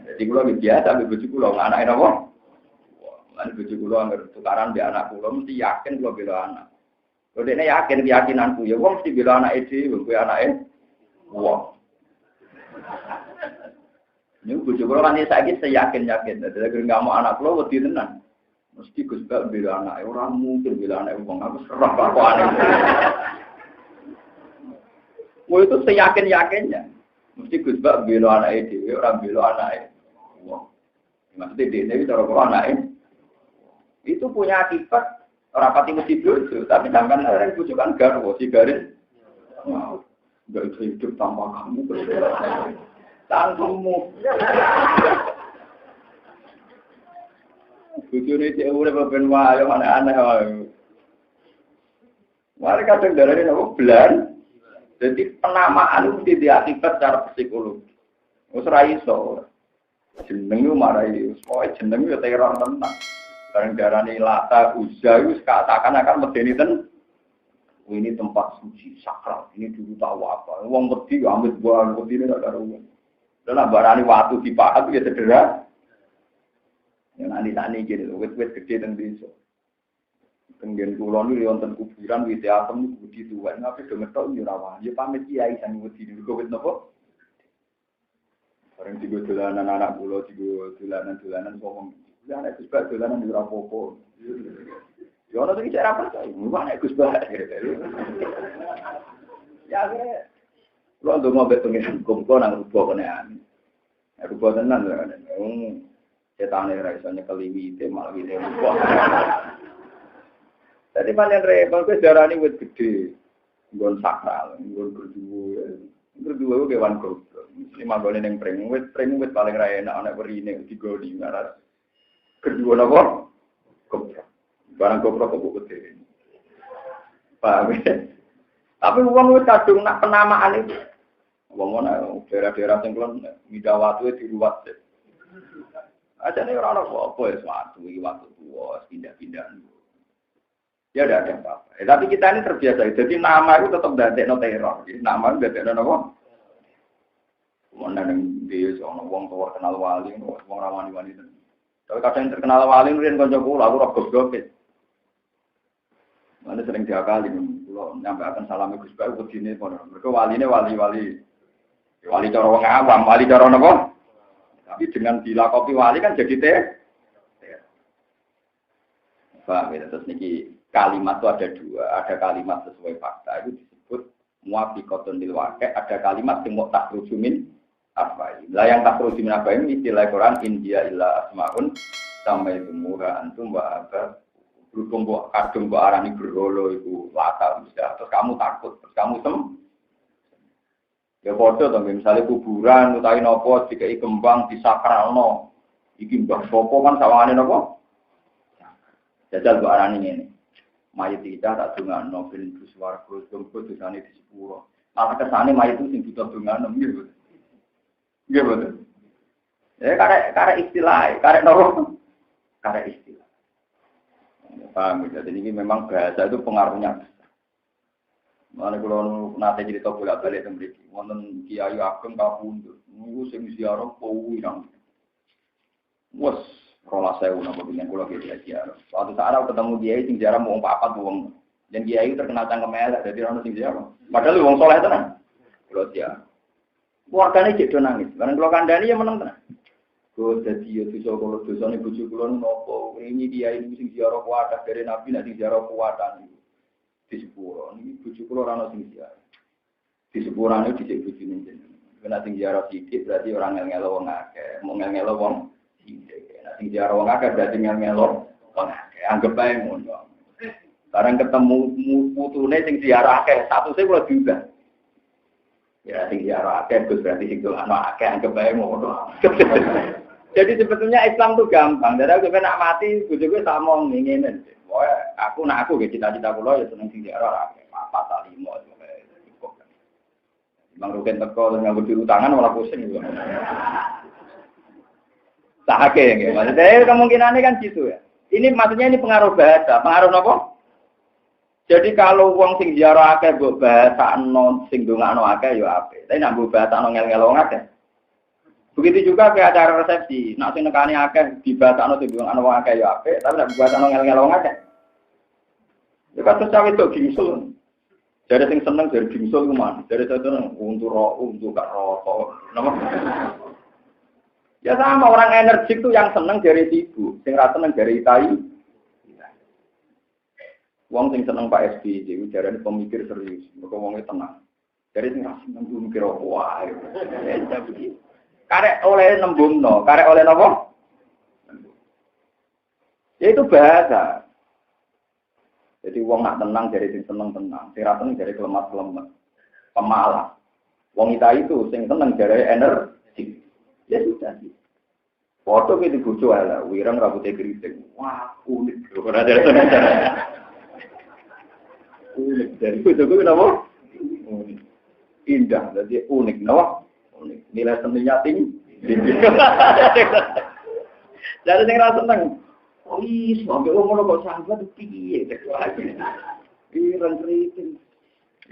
Jadi kula biasa be bojo kula anake napa? Lan bojo kula anggere tukaran be anak kula mesti yakin kula bela anak. Kok dekne yakin keyakinanku ya wong mesti bela anake dhewe, kuwi anake wong. Ini bojo kula kan saiki seyakin-yakin, dadi enggak mau anak kula wedi tenan. Mesti Gus Bak bela anak, orang mungkin bela anak wong aku serah kelakuane. Wah itu seyakin-yakinnya. Mesti Gus Bak bela anak dhewe, orang bela anak wong. Maksudnya dene cara kula anak itu punya akibat ora pati mesti bojo, tapi sampean orang bojo kan garwa si garis. Enggak bisa hidup tanpa kamu. Tanpamu. Bujune cek urip ben wae aneh-aneh wae. Mari kadang darane nopo blan. Jadi penamaan itu mesti diakibat secara psikologi. Wis ora iso. Jeneng yo marai, pokoke jeneng yo teror tenan. Bareng darane Lata Uzza wis seakan-akan medeni ten. Ini tempat suci sakral. Ini dulu tahu apa. Wong wedi yo amit buah wedine ora karo wong. Lah barani watu dipahat ya sederhana. Yang aneh-aneh gitu, wet-wet gede dan desa. Tenggen kulon itu wonten kuburan, wit atom itu budi tuan. Tapi do ngetok nyurawan. Ya pamit kiai sang wedi niku wit napa? Bareng digo dolanan anak kula, digo dolanan wong. Ya nek Gus Bak dolanan ora apa-apa. Ya ora iki cara percaya. Mun nek Gus Bak. Ya kira kula ndonga mbek pengen kumpul nang rupa kene amin. Rupa tenan kan. Cetane ra iso nyekeli malah wite lupa. Dadi panen repot kuwi darani wit gedhe. Nggon sakral, nggon berdua. Berdua kewan goblok. Mesti manggone ning pring wit paling ra enak ana werine digoni ngaras. Kedua napa? Goblok. Barang goblok kok gede. Paham ya? Tapi wong wis kadung nak penamaan itu. Wong ana daerah-daerah sing kulon midawatu diruwat. Ajane ora ono apa-apa ya suatu iki waktu tua pindah-pindah. Ya ada apa-apa. Tapi kita ini terbiasa. Jadi nama itu tetap dadekno teror. Jadi nama itu dadekno napa? Mana ning desa ono wong tuwa kenal wali, wong rawani-wani. Tapi kadang terkenal wali riyen kanca kula aku ora goblok. Mana sering diakali kula nyampaikan salam Gus Bak wedine kono. Mergo waline wali-wali. Wali cara wong awam, wali cara napa? Tapi dengan dilakopi wali kan jadi Paham ya? Terus niki kalimat itu ada dua. Ada kalimat sesuai fakta itu disebut muwafiqatun lil waqi'. Ada kalimat yang mau takrujumin apa ini. Lah yang takrujumin apa ini istilah Quran India illa asmaun sampai tumuha antum wa aba. Berhubung kok kadung kok arani berholo itu lata bisa. Terus kamu takut, terus kamu ya padha to misalnya kuburan utawi napa dikai kembang disakralno. Iki mbah sapa kan sawangane napa? Jajal kok arane ngene. Mayit kita tak dongano ben swarga sumpu dosane di sepuro. Malah kesane mayit itu sing butuh dongano nggih. Nggih betul. Karek istilah, karek napa? Karek istilah. Paham ya, jadi ini memang bahasa itu pengaruhnya. Mana kalau nanti cerita bolak-balik tembriki, wonten kiai ageng kapundhut, niku sing ziarah kuwi nang. Wes, rola sewu napa dengan kula kiai. Suatu saat aku ketemu kiai sing ziarah mau papat wong. Dan kiai terkenal cangkem elek, dadi ono sing ziarah. Padahal wong saleh tenan. Kula ziarah. Keluargane cek do nangis. Bareng kula kandhani ya meneng tenan. Kok dadi yo dosa kula dosane bojo kula napa? Ini kiai sing ziarah kuat dari Nabi nek sing ziarah kuatan. Di sepuro, ini bujuk kulo rano sing ziarah. Di sepurane dicek bujune jenengan. Nek sing ziarah sithik berarti orang ngel-ngelo wong akeh, mau ngel-ngelo wong sithik. Nek sing ziarah wong akeh berarti ngel-ngelo wong akeh. Anggap bae ngono. Bareng ketemu putune sing ziarah akeh, statuse kulo diubah. Ya sing ziarah akeh berarti sing dolan akeh, anggap bae ngono. Jadi sebetulnya Islam itu gampang. Dari aku nak mati, bujuku sama ngingin. Aku cita-cita kula ya seneng sing ziarah akeh. Apa tak limo cukup. Bang Ruken teko nganggo diutangan malah pusing juga. Tak akeh nggih. Maksudnya kemungkinannya kan gitu ya. Ini maksudnya ini pengaruh bahasa, pengaruh apa? Jadi kalau wong sing ziarah akeh mbok bahasakno sing ndongakno akeh ya apik. Tapi nek mbok bahasakno ngel-ngelo akeh. Begitu juga ke acara resepsi, nek sing nekani akeh dibahasakno sing ndongakno akeh ya apik, tapi nek bahasakno ngel-ngelo akeh. Ya kan cawe itu gingsul. Jadi sing seneng dari gingsul ku man, dari seneng untuk gak rokok. Nama. Ya sama orang energik tuh yang seneng dari sibuk, sing ra seneng dari tai. Wong sing seneng Pak SBY, jarane pemikir serius, mergo wonge tenang. Dari sing ra seneng mikir wae. Karek oleh nembungno, karek oleh napa? Ya itu bahasa. Jadi wong nak tenang dari sing seneng tenang, sing ra seneng dari kelemat-kelemat. Pemalas. Wong itu sing seneng dari energi. Ya sudah sih. Foto ke di bojo ala, wirang rambutnya keriting. Wah, unik. Ora ada cara. Unik dari bojo ku kenapa? Unik. Indah, jadi unik, no? Unik. Nilai seninya tinggi. Jadi sing ra seneng. Oh iya, sampai umur kok sahabat piye? Wirang keriting.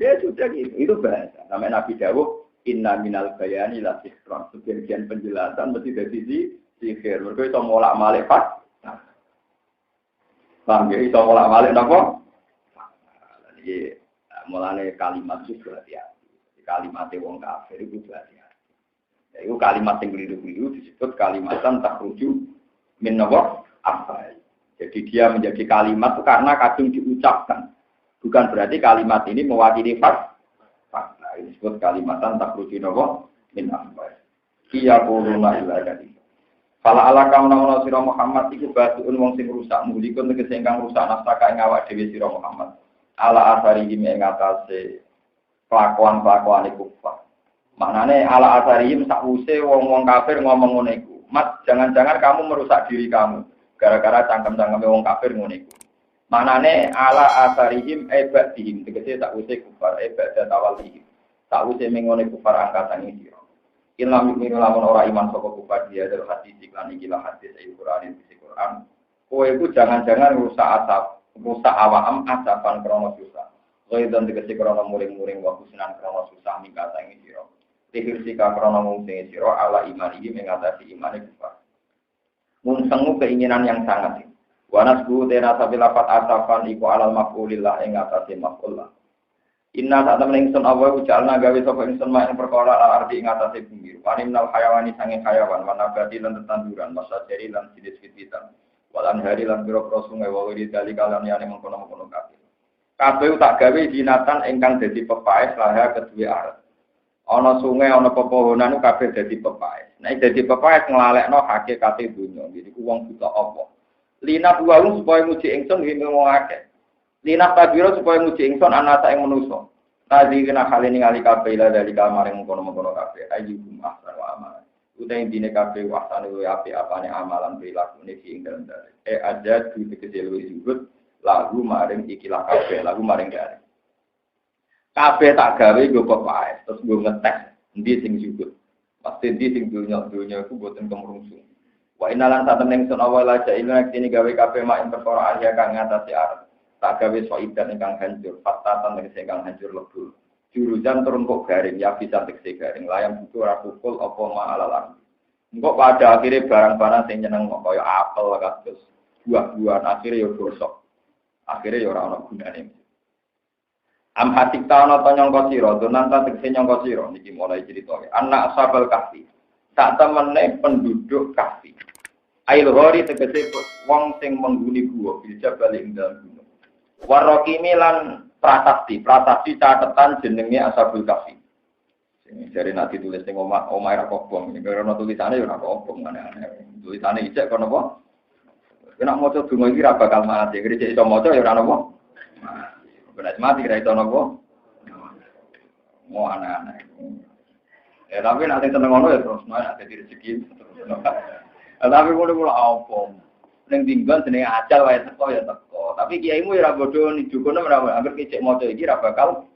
Ya sudah gitu. Itu bahasa. Namanya Nabi Dawuh, inna minal bayani la sihran. Sebagian penjelasan mesti dari sihir. Mereka itu molak-malik Pak. Paham ya? Itu molak-malik apa? Jadi mulanya kalimat itu berhati-hati. Kalimatnya wong kafir itu berhati-hati. Itu kalimat yang keliru-keliru disebut kalimatan tak rujuk min apa. Jadi dia menjadi kalimat itu karena kadung diucapkan. Bukan berarti kalimat ini mewakili fakta. Ini disebut kalimatan tak rujuk min apa. Kia kuruna ila dari. Fala ala kauna sira Muhammad iku batuun wong sing rusak mulikun tegese ingkang rusak nastaka ing awak dhewe sira Muhammad. Ala asari ing ngatasé kelakuan-kelakuan iku. Maknane ala asari sakwuse wong-wong kafir ngomong ngono iku. Mat, jangan-jangan kamu merusak diri kamu gara-gara cangkem-cangkeme wong kafir ngono iku. Maknane ala asarihim ibadihim tegese sakwuse kufar ibadah tawalihim. Sakwuse mengone kufar angkatan iki. Ilmu minu lamun ora iman saka kufar dia dari hadis iklan ikilah hadis Al-Qur'an isi Qur'an. Kowe iku jangan-jangan rusak asap, rusak awam asapan krono susah. Kowe dan tegese krono muring-muring wa kusinan krono susah mingkata ing sira. Tihir sika krono mungsing sira ala iman iki mengatasi imane kufar. Mungsengu keinginan yang sangat. Wa nasbu tena sabilafat asapan iku alal maf'ulillah ing atase maf'ullah. Inna saat temen ingsun Allah ujalna gawe sapa ingsun mak ing perkara al-ardi ing atase bumi. Wanimnal hayawani sange hayawan, wanabati lan tetanduran, masajari lan sinis-sinitan. Walan hari lan biro-biro sungai wa wiri dali kalan yane mengkono-mengkono kabeh. Kabeh tak gawe jinatan ingkang dadi pepaes laha kedue aret. Ana sungai ana pepohonan kabeh dadi pepaes. Nek dadi pepaes nglalekno hakikate donya. Jadi wong buta apa? Lina buwalung supaya muji ingsun ngomong akeh. Linah tabiro supaya muji ingsun anasa ing manusa. Tadi kena kali ningali kabeh ila dari kamar yang mengkono-mengkono kabeh. Ayyuhum ahsanu amalan. Utai dine kabeh wasane luwih apik apane amalan prilakune sing dalem dalem. Aja dikece luwih zuhud lagu maring ikilah kabeh, lagu maring dalem. Kabeh tak gawe go pepaes, terus go ngetes endi sing zuhud. Pasti endi sing dunya iku boten kemrungsung. Wa inalan satemene ingsun awal aja ilmu kene gawe kabeh mak ing perkara ahya kang ngatasi arep. Tak gawe soidan ingkang hancur, fatatan tegese ingkang hancur lebur. Jurujan turun kok garing, ya bisa tegese garing. Layang butuh ora pukul apa ma alalan. Engko pada akhirnya barang-barang sing nyeneng kaya apel kados buah-buahan akhirnya yo gosok. Akhirnya yo ora ana gunane. Am hatikta ana to nyangka sira, donan ta tegese nyangka sira niki mulai crita. Anak ashabal kahfi. Tak temene penduduk kahfi. Ail ghori tegese wong sing menghuni gua bisa bali ing dalem gunung. Warokimi lan prasasti catatan jenenge Ashabul Kahfi. Sing jare nek ditulis ning omah ra kobong, nek ora tulisane ora kobong aneh-aneh. Tulisane ijek kono apa? Nek maca donga iki ra bakal mati, gereja iso maca ya ora napa. Benar mati ra iso napa. Mau aneh-aneh. Tapi nek seneng ngono ya terus nek dadi rezeki. Tapi kulo apa? Ning tinggal jenenge ajal wae teko ya teko. Tapi kiaimu ya ora bodho nijukono ora anggere kicik maca iki ra bakal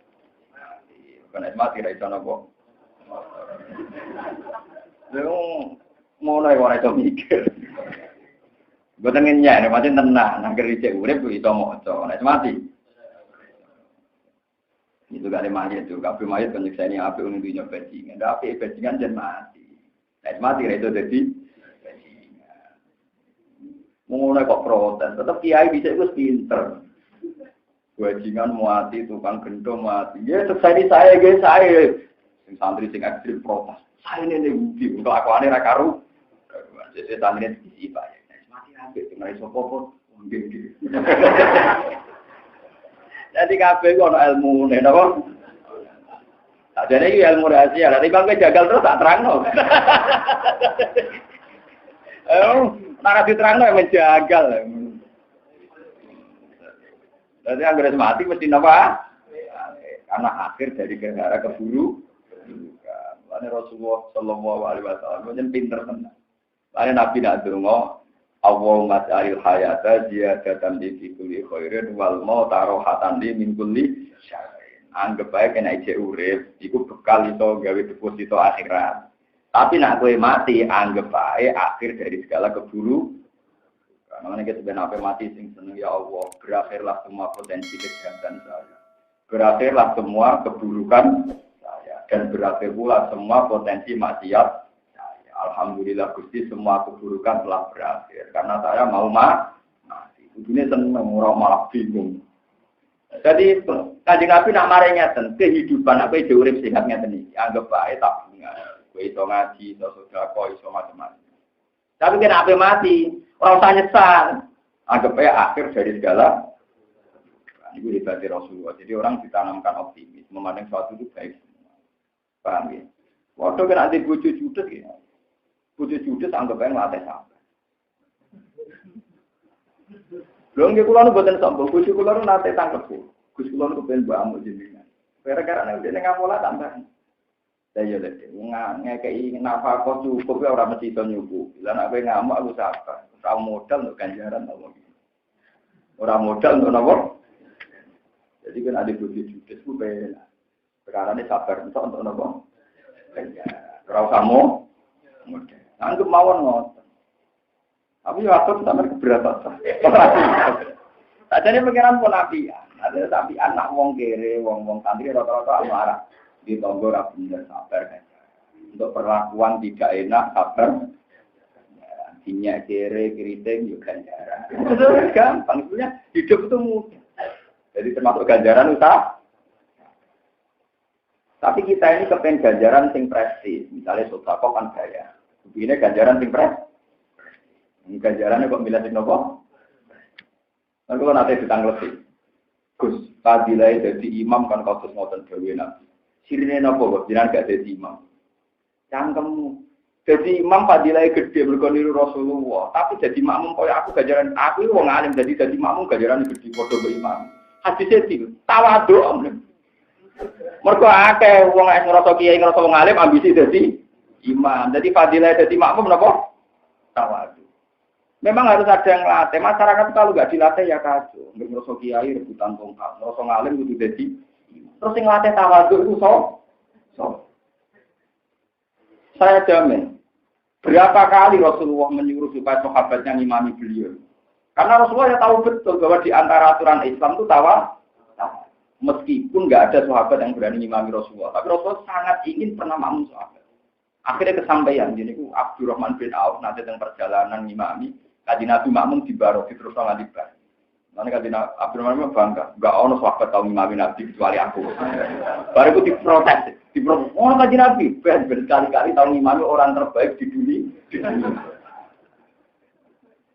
mati ra iso napa. Lha ngono ya ora iso mikir. Boten ngenyek, macam tenang, nang kerja urip iso maca, nek mati. Itu gak ada mayat itu, kabeh mayat penyiksa ini api untuk dunia bajingan, ada api bajingan jangan mati. Nek mati itu jadi bajingan. Mulai kok protes, tetap kiai bisa itu pinter. Bajingan mati, tukang gendong mati. Ya terjadi saya guys, saya. Sing santri sing ekstrim protes. Saya ini bukti, kelakuannya ra karu. Jadi santri diisi Pak. Mati ambek nggak iso apa-apa. Jadi kabeh ku ana ilmune napa? Sajane iki ilmu rahasia, lha timbang kowe jagal terus tak terangno. Nek diterangno menjagal. Jadi anggere mati mesti napa? Karena akhir dari gara keburu. Lane Rasulullah sallallahu alaihi wasallam yen pinter tenan. Lane Nabi nak donga Allahumma ja'alil hayata ziyadatan li kulli khairin wal mauta rahatan li min kulli syarrin. Anggap bae kena ijek urip iku bekal iso gawe deposito akhirat. Tapi nak kowe mati anggap bae akhir dari segala keburu. Karena kita sebenarnya mati sing seneng ya Allah, berakhirlah semua potensi kejahatan saya. Berakhirlah semua keburukan saya dan berakhir pula semua potensi maksiat. Alhamdulillah Gusti semua keburukan telah berakhir karena saya mau mati. Dunia seneng orang malah bingung. Jadi Kanjeng Nabi nak mari ngeten, kehidupan apa iki urip sehat ngeten iki. Anggap bae tabungan. Kowe iso ngaji, iso sedekah, iso macam-macam. Tapi kena ape mati, ora usah nyesal. Anggap bae akhir dari segala. Ini hebatnya Rasulullah. Jadi orang ditanamkan optimis, memandang sesuatu itu baik semua. Paham ya? Waktu kena di bojo judes ya. Bojo judes anggap ae nglatih sampe. Lho nggih kula nu boten sombong, bojo kula nu nate tangkep. Gus kula nu kepen mbakmu jenengan. Gara-gara nek dene ngapola tambah. Lah ya lek ngekeki nafkah cukup ora mesti iso nyukup. Lah nek kowe ngamuk aku sabar. Ora modal untuk ganjaran apa. Ora modal untuk napa? Jadi kan ada bojo judes ku penak. Perkarane sabar untuk napa? Ganjaran. Ora usah modal. Anggap mawon ngoten. Tapi ya atur sampe keberatan. Sajane pikiran pun apian. Ada tapi anak wong kere, wong santri rata-rata marah. Di tonggo ra bener sabar kan. Untuk perlakuan tidak enak sabar. Dinyak kere, keriting yo ganjaran. Itu gampang sebenarnya hidup itu mudah. Jadi termasuk ganjaran usaha. Tapi kita ini kepengen ganjaran sing prestis. Misalnya sedekah kan bayar. Ini ganjaran sing pres. Ini ganjarannya kok milih sing nopo? Nanti kalau nanti ditanglepi. Gus, fadilah jadi imam kan kau terus ngotot gawe nabi. Sirine nopo kok jangan gak jadi imam. Cangkemmu. Jadi imam fadilah gede berkoniru Rasulullah. Tapi jadi makmum kau aku ganjaran aku wong alim jadi makmum ganjaran gede foto be imam. Hadisnya itu tawadhu. Mergo akeh wong ngrasa kiai ngrasa wong alim ambisi dadi imam. Jadi fadilah jadi makmum napa? Tawadhu. Memang harus ada yang latih. Masyarakat kalau nggak dilatih ya kacau. Ngrasa kiai rebutan tongkat, ngrasa ngalim kudu dadi. Terus sing latih tawadhu itu so. Saya jamin. Berapa kali Rasulullah menyuruh supaya sahabatnya ngimami beliau? Karena Rasulullah ya tahu betul bahwa di antara aturan Islam itu tawadhu. Meskipun nggak ada sahabat yang berani ngimami Rasulullah, tapi Rasulullah sangat ingin pernah makmum sahabat. Akhirnya kesampaian, jadi ku Abdurrahman bin Auf nanti tentang perjalanan ngimami, kaji Nabi makmum di Barok terus nggak dibar. Nanti kaji Abdurrahman bangga, nggak ono sahabat tahu ngimami Nabi kecuali aku. Baru itu diprotes. Oh kaji Nabi, berkali-kali tahu ngimami orang terbaik di dunia.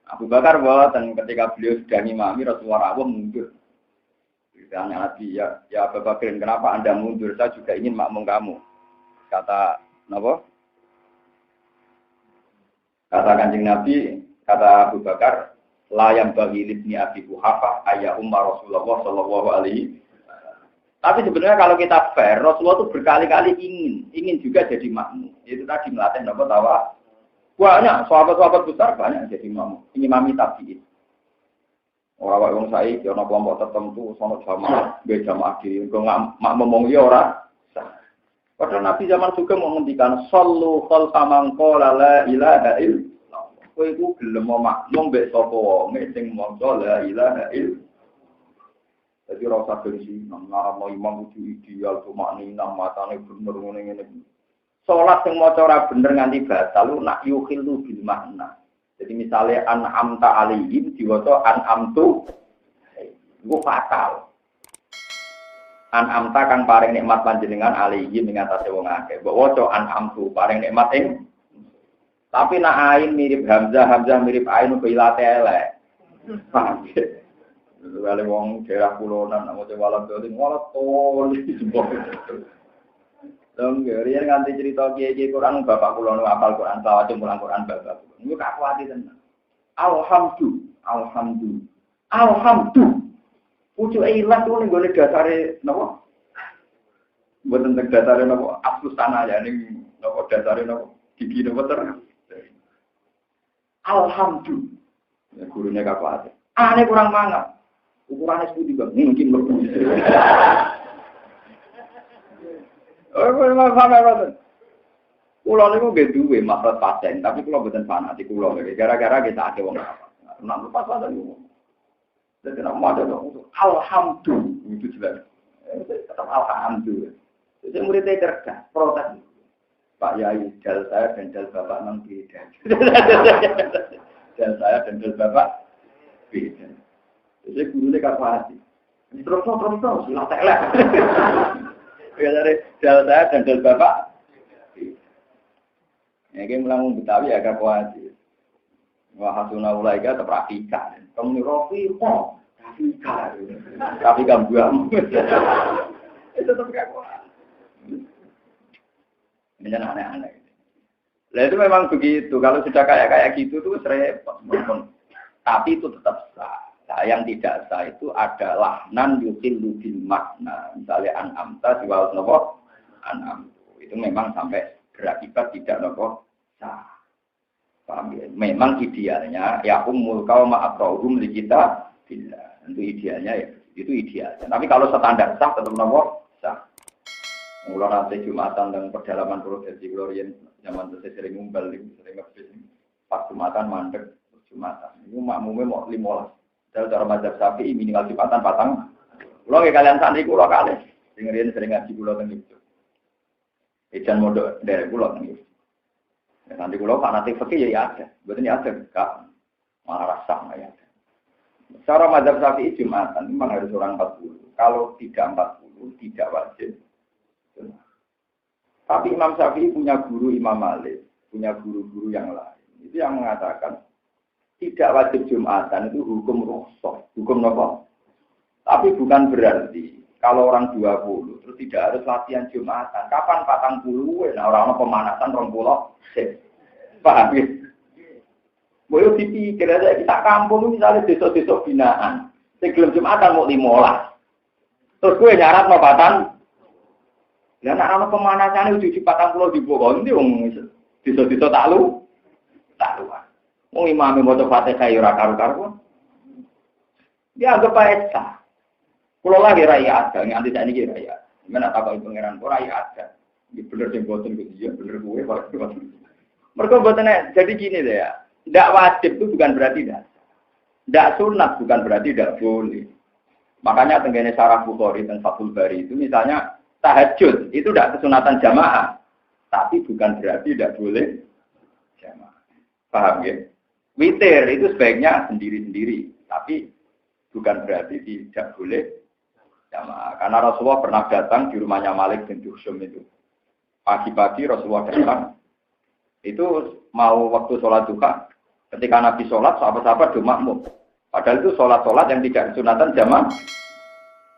Abu Bakar dan ketika beliau sudah ngimami Rasulullah rawuh mundur. Tanya Nabi, ya Abu Bakar, kenapa Anda mundur? Saya juga ingin makmum kamu. Kata Kanjeng Nabi, kata Abu Bakar, layam bagi libni Abi Quhafah ayah Umar Rasulullah Shallallahu Alaihi. Tapi sebenarnya kalau kita fair, Rasulullah itu berkali-kali ingin juga jadi makmum. Itu tadi melatih napa tawa. Banyak sahabat-sahabat besar banyak jadi makmum. Ini mami tabiin. Orang-orang saya, orang kelompok tertentu, sama jamaah, jamaah diri, nggak ngomong ya orang. Padahal Nabi zaman juga mau menghentikan sallu khalfa man qala la ilaha illallah. kowe iku gelem makmum mbek sapa wae sing maca la ilaha illallah. Jadi rasa gengsi, ngarang imam kudu ideal, cuma nih matane bener ngene. Salat sing maca ora bener nganti batal lu nak yukhillu bil makna. Jadi misalnya an'amta alaihim diwaca an'amtu iku fatal. An'amta kang paring nikmat panjenengan alaihim ing atase wong akeh. Mbok waca an'amtu paring nikmat ing. Tapi nak ain mirip hamzah mirip ain kok ilate elek. Paham ya? Wale wong daerah kulonan nak maca walam dolim walat tol jempol. Dong riyen nganti cerita kiye-kiye Quran bapak kula nu hafal Quran selawat mulang Quran bapak. Niku gak kuwati tenan. Alhamdulillah. Pucuke ilang kuwi ning gone dasare napa? Mboten teng dasare napa? Aslus tanah ya ning napa dasare napa? Gigi napa terus. Alhamdulillah. Ya gurunya gak kuwati. Ane kurang mangan. Ukurannya sepuluh bang, mungkin lebih. Pulau ini gue duwe maksud pasien, tapi pulau bukan fanatik pulau. Gara-gara kita ada wong apa? Nak lepas ada nih. Jadi nak mau ada dong. Alhamdulillah itu jelas. Tetap alhamdulillah. Jadi muridnya cerdas, protes. Pak Yai, dal saya dan dal bapak memang beda. Dal saya dan dal bapak beda. Jadi gurunya kapasi. Terus silat elek. Ya dari dal saya dan dal bapak. Ini mulang Betawi agak kuasi. Wah hasuna ulaika terpraktika. Kamu ni Rafika, Rafika buam. Itu tetap gak kuat. Ini aneh-aneh. Lah itu memang begitu. Kalau sudah kayak gitu tuh repot. Tapi itu tetap sah. Nah, yang tidak sah itu adalah nan yukhillu bil makna. Misalnya an'amta diwaos napa? An'amtu. Itu memang sampai berakibat tidak napa sah. Paham ya? Memang idealnya ya ummul qauma aqrahum li kita billah. Tentu idealnya ya itu idealnya. Tapi kalau standar sah tetap napa? Sah. Mula nanti Jumatan dan pedalaman prosesi glorien zaman itu sering ngumbal, sering ngebis. Pas Jumatan mandek Jumatan. Itu makmumnya mau 15. Dari cara mazhab Syafi'i minimal Jumatan patang. Kulo nggih kalian santri kulo kalih. Sering ngaji kulo teng itu. Ejan modok dari kulo teng itu. Santri kulo fanatik fikih ya ada. Mboten ya ada gak malah rasa ya. Cara mazhab Syafi'i Jumatan memang harus orang 40. Kalau tidak 40 tidak wajib. Tapi Imam Syafi'i punya guru Imam Malik, punya guru-guru yang lain. Itu yang mengatakan tidak wajib Jumatan itu hukum rukhsah, hukum apa? Tapi bukan berarti kalau orang 20 terus tidak harus latihan Jumatan. Kapan 40? Nah orang pemanasan 20. Paham ya? Boleh dipikir aja kita kampung misalnya desa-desa binaan. Sebelum Jumatan mau 15. Terus gue nyarat mau patan. Ya anak pemanasan itu 40 di bawah ini wong desa-desa taklu. Wong imam maca Fatihah ya ora karo-karo. Dia anggap ae sah. Kulo lagi raya ada, nganti sakniki raya. Mana tak kok pangeran ora ya ada. Iki bener sing boten gitu ya, bener kowe kok. Mergo boten jadi gini deh ya. Ndak wajib itu bukan berarti tidak. Ndak sunat bukan berarti tidak boleh. Makanya tenggene Syarah Bukhari dan Fathul Bari itu misalnya tahajud itu tidak kesunatan jamaah. Tapi bukan berarti tidak boleh jamaah. Paham ya? Witir itu sebaiknya sendiri-sendiri, tapi bukan berarti tidak boleh jamaah. Karena Rasulullah pernah datang di rumahnya Malik bin Duhsyum itu. Pagi-pagi Rasulullah datang, itu mau waktu sholat duha. Ketika Nabi sholat, sahabat-sahabat do makmum. Padahal itu sholat-sholat yang tidak disunatkan jamaah.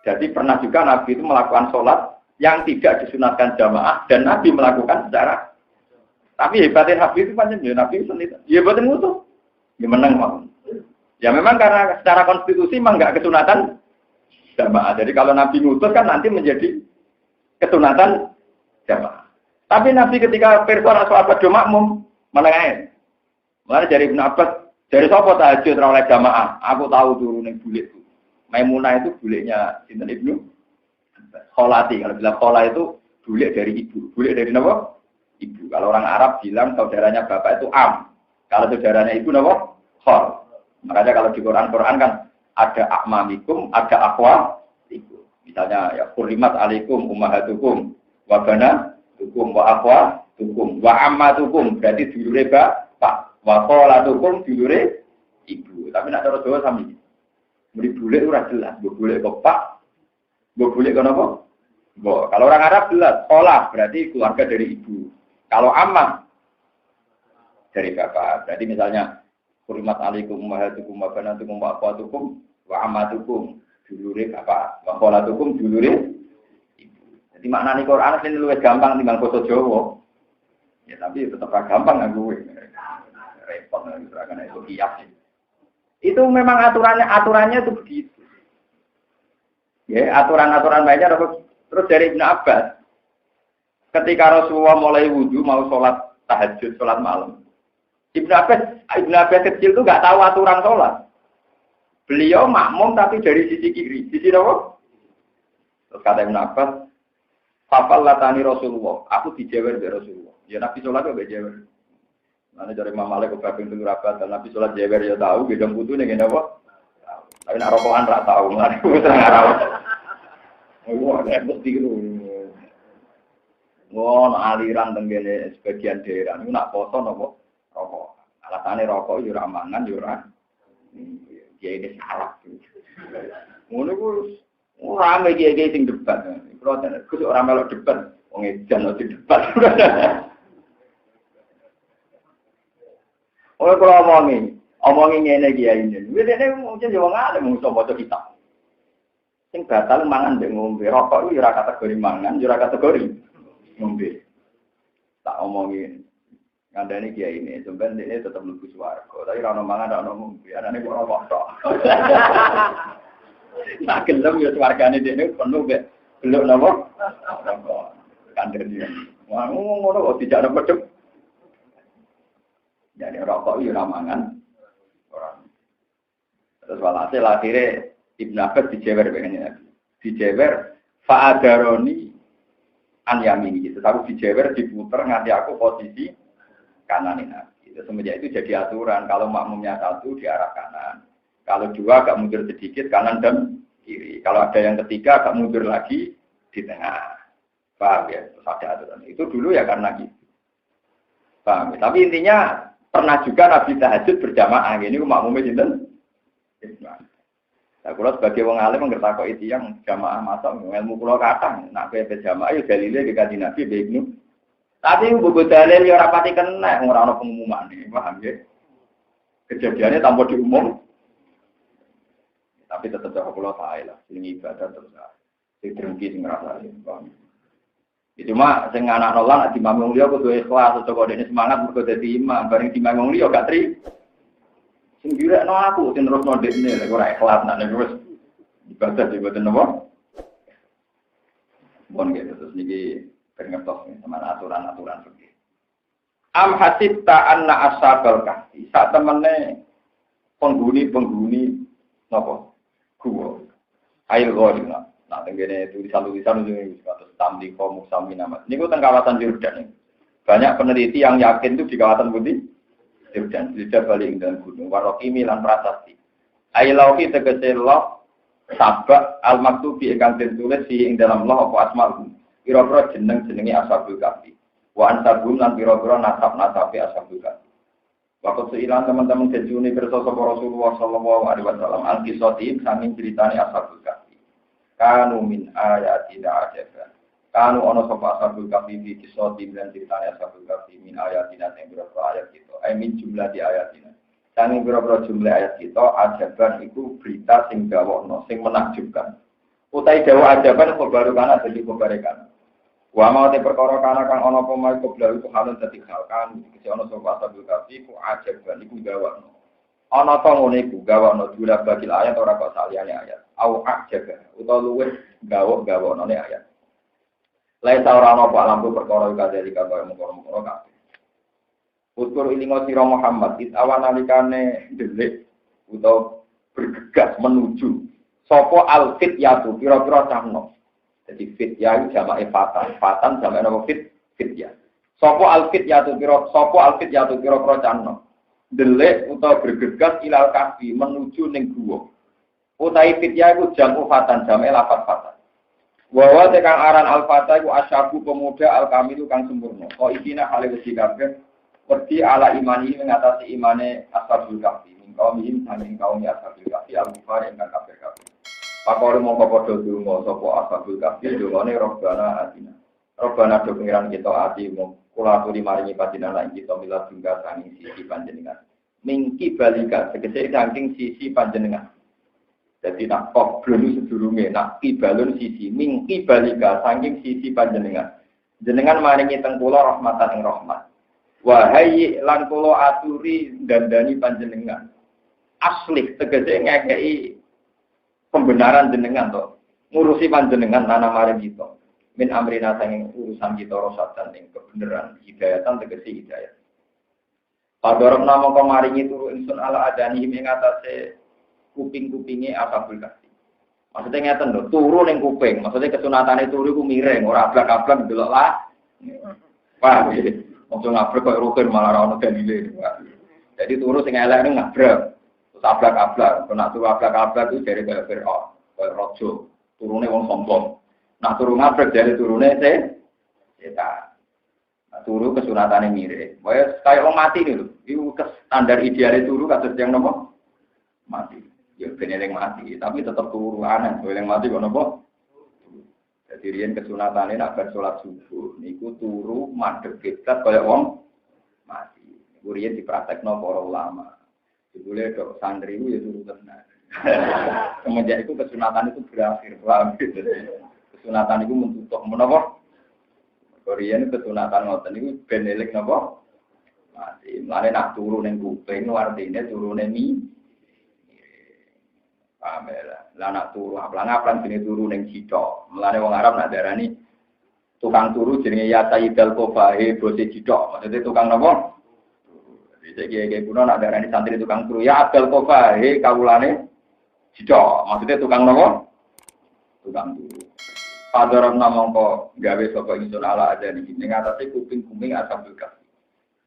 Jadi pernah juga Nabi itu melakukan sholat yang tidak disunatkan jamaah dan Nabi melakukan secara. Tapi hebatnya Nabi itu panjang, ya Nabi sendiri. Ya hebatnya musuh. Ya menang mau. Ya memang karena secara konstitusi memang nggak kesunatan jamaah. Jadi kalau Nabi ngutus kan nanti menjadi kesunatan jamaah. Tapi Nabi ketika persoalan sahabat do makmum menengahin. Mulai dari Ibnu Abbas, dari sapa tahajud ora oleh jamaah. Aku tahu turune bulik itu. Maimunah itu buliknya sinten Ibnu Kholati. Kalau bilang Khola itu bulik dari ibu. Bulik dari apa? Ibu. Kalau orang Arab bilang saudaranya bapak itu Am. Kalau saudaranya ibu napa? Khol. Makanya kalau di Quran kan ada akmamikum, ada akhwa ibu. Misalnya ya kurimat alaikum ummahatukum wa banatukum wa akhwatukum wa ammatukum berarti dulure bapak. Wa kholatukum dulure ibu. Tapi nek cara Jawa sami. Muni bulik ora jelas, mbok bulik kok Pak. Mbok bulik kok napa? Mbok. Kalau orang Arab jelas, kholah berarti keluarga dari ibu. Kalau ammah dari bapak. Berarti misalnya kurimat alaikum ummahatukum wa banatukum wa akhwatukum wa ammatukum dulure bapak, wa kholatukum dulure ibu. Jadi maknane Quran sing luwih gampang timbang basa Jawa. Ya tapi tetap gampang nganggo repot karena itu kias. Itu memang aturannya itu begitu. Ya, aturan-aturan banyak terus dari Ibnu Abbas. Ketika Rasulullah mulai wudu mau sholat tahajud, sholat malam. Ibnu Abbas kecil itu nggak tahu aturan sholat. Beliau makmum tapi dari sisi kiri. Sisi apa? Terus kata Ibnu Abbas, "Fafal latani Rasulullah." Aku dijewer dari Rasulullah. Ya Nabi sholat kok gak jewer. Nanti dari Imam Malik ke Babin Tunggu Rabat dan Nabi sholat jewer ya tahu. Bidang putu nih gini apa? Tapi nak rokokan tak tahu. Nanti aku sering ngarau. Wah, repot tiru. Wah, aliran tenggene sebagian daerah. Ini nak poso nopo rokok. Alasannya rokok jurah mangan jurah. Dia ini salah. Ngono ku rame dia sing debat. Kalau ada orang melok debat, wong edan ora debat. Oleh kalau omongin ngene iki ya ini. Wis nek mungkin yo wong alim mung iso maca kitab. Sing batal mangan mbek ngombe rokok iku yo ora kategori mangan, yo ora kategori ngombe. Tak omongin ngandani kiai ini, sampeyan ini tetap mlebu swarga. Tapi ora ono mangan, ora ono ngombe. Anane kok ora tok. Nak gelem yo swargane dene penuh mbek beluk napa? Kandhani. Wah, ngono kok dijak pedhep. Jadi rokok itu ramangan orang. Terus walhasil akhirnya Ibnu Abbas dijewer begini. Dijewer fa'adaroni an yamini gitu. Aku dijewer diputer nganti aku posisi kanan ini. Itu semenjak itu jadi aturan. Kalau makmumnya satu di arah kanan. Kalau dua agak mundur sedikit kanan dan kiri. Kalau ada yang ketiga agak mundur lagi di tengah. Paham ya? Terus ada aturan. Itu dulu ya karena gitu. Paham ya? Tapi intinya pernah juga Nabi tahajud berjamaah. Ini makmumnya sinten? Nah, kalau sebagai wong alim ngertakok itu yang jamaah masuk ilmu kula kathah. Nak pepe jamaah yo dalile ke kanjeng Nabi Ibnu. Tapi buku dalil yo ora pati kena ora ana pengumumane, paham ya? Kejadiannya tanpa diumum. Tapi tetap cara kula sae lah, sing ibadah terus. Sing drengki sing ngrasani, paham. Itu mah sing anak nolang di mamung liya kudu ikhlas, aja kok dene semangat mergo dadi imam, bareng di mamung liya gak tri. Sing direkno aku sing terus ndekne lek ora ikhlas nek wis ibadah diboten napa. Bon gitu terus niki pengertos sama aturan-aturan seperti. Am hasibta anna ashabal kahfi sak temene penghuni napa? Gua. Ail gharim. Nah, tenggene tulisan-tulisan itu kados tamliko muksamina. Niku teng kawasan Yordan. Banyak peneliti yang yakin itu di kawasan putih Yordan, tidak balik dan gunung Warokimi lan prasasti. Ailauhi tegese Allah sabak al-maktubi ingkang den tulis ing dalam Allah apa asmaul. Pira-pira jenenge Ashabul Kahfi. Wa ansabun lan pira-pira nasab-nasabe Ashabul Kahfi. Waktu seilan teman-teman kejuni kersa sapa Rasulullah sallallahu alaihi wasallam al-qisati saking ceritane Ashabul Kahfi. Kanu min ayatina ajaban. Kanu ono sapa Ashabul Kahfi fi qisati lan ceritane Ashabul Kahfi min ayatina sing berapa ayat kita. Min jumlah di ayatina. Sanging berapa jumlah ayat kita ajaban iku berita sing gawono, sing menakjubkan. Utai dawa ajaban baru kana dadi kebarekan. Wa mau te perkara kana kang ana apa mai koblar iku halun dadi hal kan iki ana sapa Ashabul Kahfi ku ajaban iku gawono. Ana ta ngene iku gawono dula bagil ayat ora kok saliyane ayat. Au ajaban utawa luwih gawono-ne ayat. Lain ta ora ana apa lampu perkara kadari kaya mengkono-mengkono kabeh. Utur ilingo sira Muhammad it awanalikane delik utawa bergegas menuju sapa alfit yatu pira-pira cahno. Jadi fit ya jamake fatan jamake napa fit ya. Sapa alfit yatu pira-pira cahno. Delek utawa bergegas ilal kahfi menuju ning guwa. Utai fitya iku jam ufatan jame lafat fatan. Wa tekang aran al-fata iku asyabu pemuda al-kamilu kang sempurna. Kok isine hale wis kabeh wedi ala imani mengatasi imane ashabul kahfi. Kaum ini saking kaum ashabul kahfi al-kufar ingkang kafir-kafir. Pakore mongko padha donga sapa ashabul kahfi dongane robbana atina. Robbana do pengiran kita ati kula aturi maringi panjenengan lan kita milah tunggal saking sisi panjenengan. Mingki balika tegese saking sisi panjenengan. Jadi nak kok belum sedurunge nak kibalun sisi mingki balika saking sisi panjenengan. Jenengan maringi teng kula rahmatan ing rahmat. Wahai lan kula aturi dandani panjenengan. Asli tegese ngekeki pembenaran jenengan to. Ngurusi panjenengan nana maring kita. Min amrina sanging urusan kita rosatan ing kebenaran hidayatan tegese hidayah. Padorok nama kemaringi turu ingsun ala adani ing atase kuping-kupinge ashabul kahfi. Maksudnya ngeten lho, turu ning kuping. Maksudnya kesunatane turu iku miring, ora ablak-ablak delok lah. Paham ya? Wong ngabrek koyo rukun malah ora ono dalile. Jadi turu sing elek ning ngabrek. Terus ablak-ablak, nek turu ablak-ablak iku jare koyo Firaun, koyo raja. Turune wong sombong. Nah turu ngabrek jare turune setan. Nah turu kesunatane mirip. Wes kaya wong mati lho. Iku standar ideale turu kados yang nopo? Mati. Ya ben eling mati, tapi tetep turu aneh. Eling mati kok nopo? Jadi riyen kesunatane nek bar salat subuh niku turu madhep kiblat kaya wong mati. Niku riyen dipraktekno para ulama. Dibule dok santri ku ya turu tenan. Semenjak itu kesunatan itu berakhir. Kesunatan itu mentutup menapa? Korean kesunatan ngoten niku ben eling napa? Mati. Mulane nak turu ning kuping artine turune Pamela, lah nak turu aplang-aplang jenenge turu ning cithok. Mulane wong Arab nak darani tukang turu jenenge ya Sayyidal Qafahe bose cithok. Maksudnya tukang napa? Jadi kiye kuno nak darani santri tukang turu ya Abdul Qafahe kawulane cithok. Maksudnya tukang napa? Tukang turu. Padahal namangka gawe sapa ingsun ala ada ning ngatasi kuping-kuping ashabul kahfi.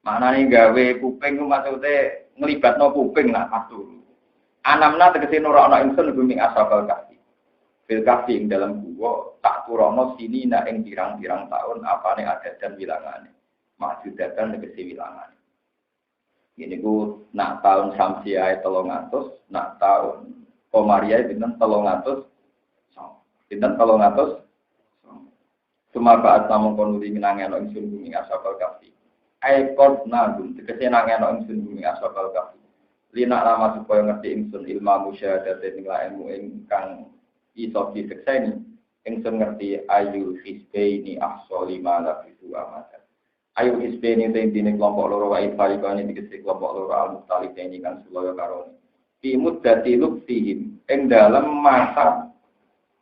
Maknane gawe kuping ku maksude nglibatno kuping lah turu. Anamna tegese nurakno ingsun bumi ashabul kahfi. Fil kahfi ing dalam gua tak turono sini nak ing pirang-pirang tahun apane adat dan wilangane. Maksudatan tegese wilangane. Ini ku nak tahun Samsiah 300, nak tahun Komariah pinten 300. Pinten 300. Cuma baat namung kono di minangeno ingsun bumi ashabul kahfi. Aikot nagum tegese nangeno ingsun bumi ashabul kahfi. Lina lama supaya ngerti ingsun ilmu musyahadat ing ilmu ingkang iso disekseni ingsun ngerti ayu hisbaini ahsoli mala bisu amatan ayu hisbaini tentine kelompok loro wa ifarikane dikese kelompok loro al-mukhtalif ini kan sulaya karone fi muddati lubsihim ing dalem masa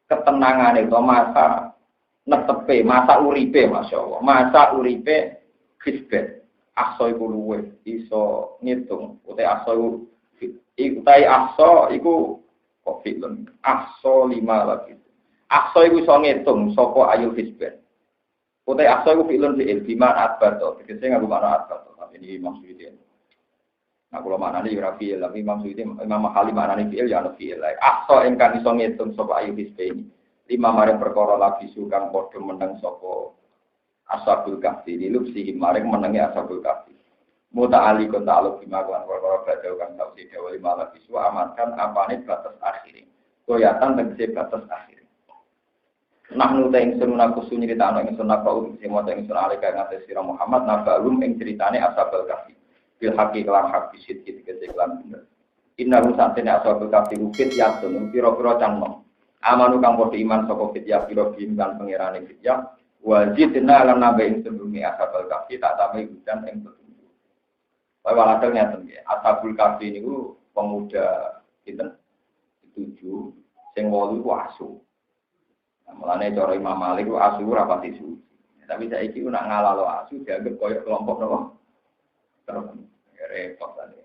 ketenangan itu masa netepe masa uripe masyaallah masa uripe hisbat akso iku luwih iso ngitung utawa akso utai akso iku kok film akso 5 lagi akso iku iso ngitung saka ayu hisbat utai akso iku film fi'il biman adbato tegese nganggo makna adbato tapi ini maksudnya nah kalau maknane ora fi'il tapi maksudnya Imam Mahali maknane fi'il ya ana fi'il akso ingkang iso ngitung saka ayu hisbat ini 5 maring perkara lagi sukang padha meneng saka ashabul kahfi lilupsi maring menenge ashabul kahfi muta'ali kon ta'aluk bima kan perkara badhe kang tausi dewe malah bisu amankan apane batas akhir koyatan tegese batas akhir nah nute ingsun menaku nyritakno ingsun napa sing moto ingsun alika ngates sira Muhammad nabalum ing critane ashabul kahfi bil haqi kelan hak bisit tegese kelan bener inna rusantene ashabul kahfi rukit yasun pira-pira cangkem amanu kang padha iman saka fityah pira bimban pangerane fityah wajidna lan nabe ingsun bumi ashabul kahfi tak tambahi hujan ing petunjuk. Walhasil ngeten nggih, ashabul kahfi niku pemuda pinten? 7 sing 8 iku asu. Mulane cara Imam Malik ku asu ora pati suci. Tapi saiki ku nak ngalalo asu dianggap koyo kelompok napa? Terus repot tadi.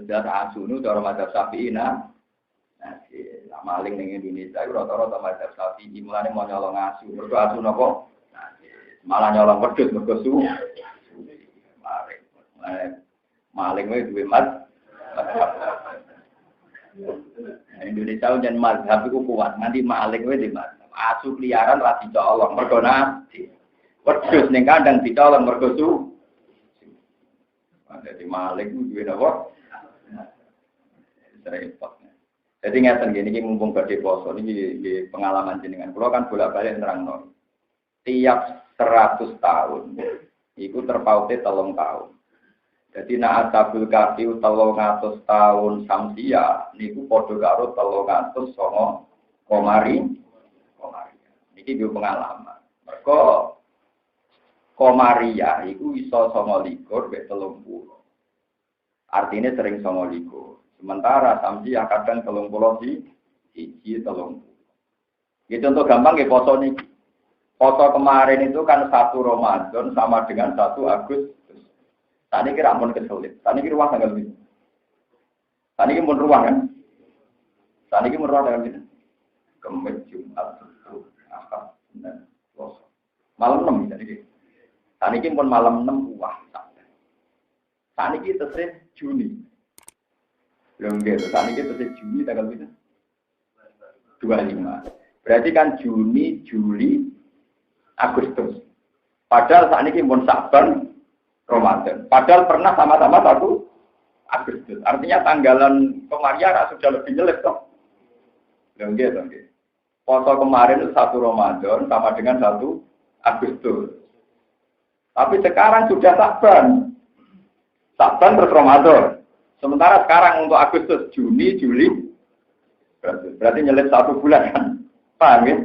Dadi asu nu cara mazhab Syafi'i nah maling ning Indonesia iku rata-rata mazhab Syafi'i mulane mau nyolong asu. Mergo asu napa? Malah nyolong wedhus mergo su. Maling wae duwe Indonesia jan mazhab iku kuat, nganti maling wae di mazhab. Asu liaran ra dicolong mergo nabi. Wedhus ning kandang dicolong mergo su. Dadi maling ku duwe napa? Repot. Jadi ngeten gini mumpung badhe poso niki pengalaman jenengan. Kula kan bolak-balik nerangno. Tiap 100 tahun iku terpaute 3 tahun. Jadi nak Ashabul Kahfi 300 tahun Samsia niku padha karo 300 songo Komari. Niki yo pengalaman. Mergo Komaria iku iso 29 mek 30. Artinya sering 29. Sementara Samsia kadang 30 siji 30. Ya contoh gampang nggih poso niki. Poso kemarin itu kan 1 Ramadan sama dengan 1 Agustus. Tadi kira ampun kesulit. Tadi kira ruang tanggal ini. Tadi kira pun ruang kan? Tadi kira ruang tanggal ini. Kemis, Jumat, Sabtu, Ahad, Senin, Selasa. Malam 6 tadi kira. Tadi kira pun malam 6 uang. Tadi kira terus Juni. Belum gitu. Tadi kira terus Juni tanggal ini. 25. Berarti kan Juni, Juli, Agustus. Padahal saat ini pun Saban, Ramadan. Padahal pernah sama-sama 1 Agustus. Artinya tanggalan Komaria sudah lebih nyelip toh. Gitu. Poso kemarin itu 1 Ramadan sama dengan 1 Agustus. Tapi sekarang sudah Saban. Saban terus Ramadan. Sementara sekarang untuk Agustus, Juni, Juli. Berarti nyelip 1 bulan kan. Paham ya?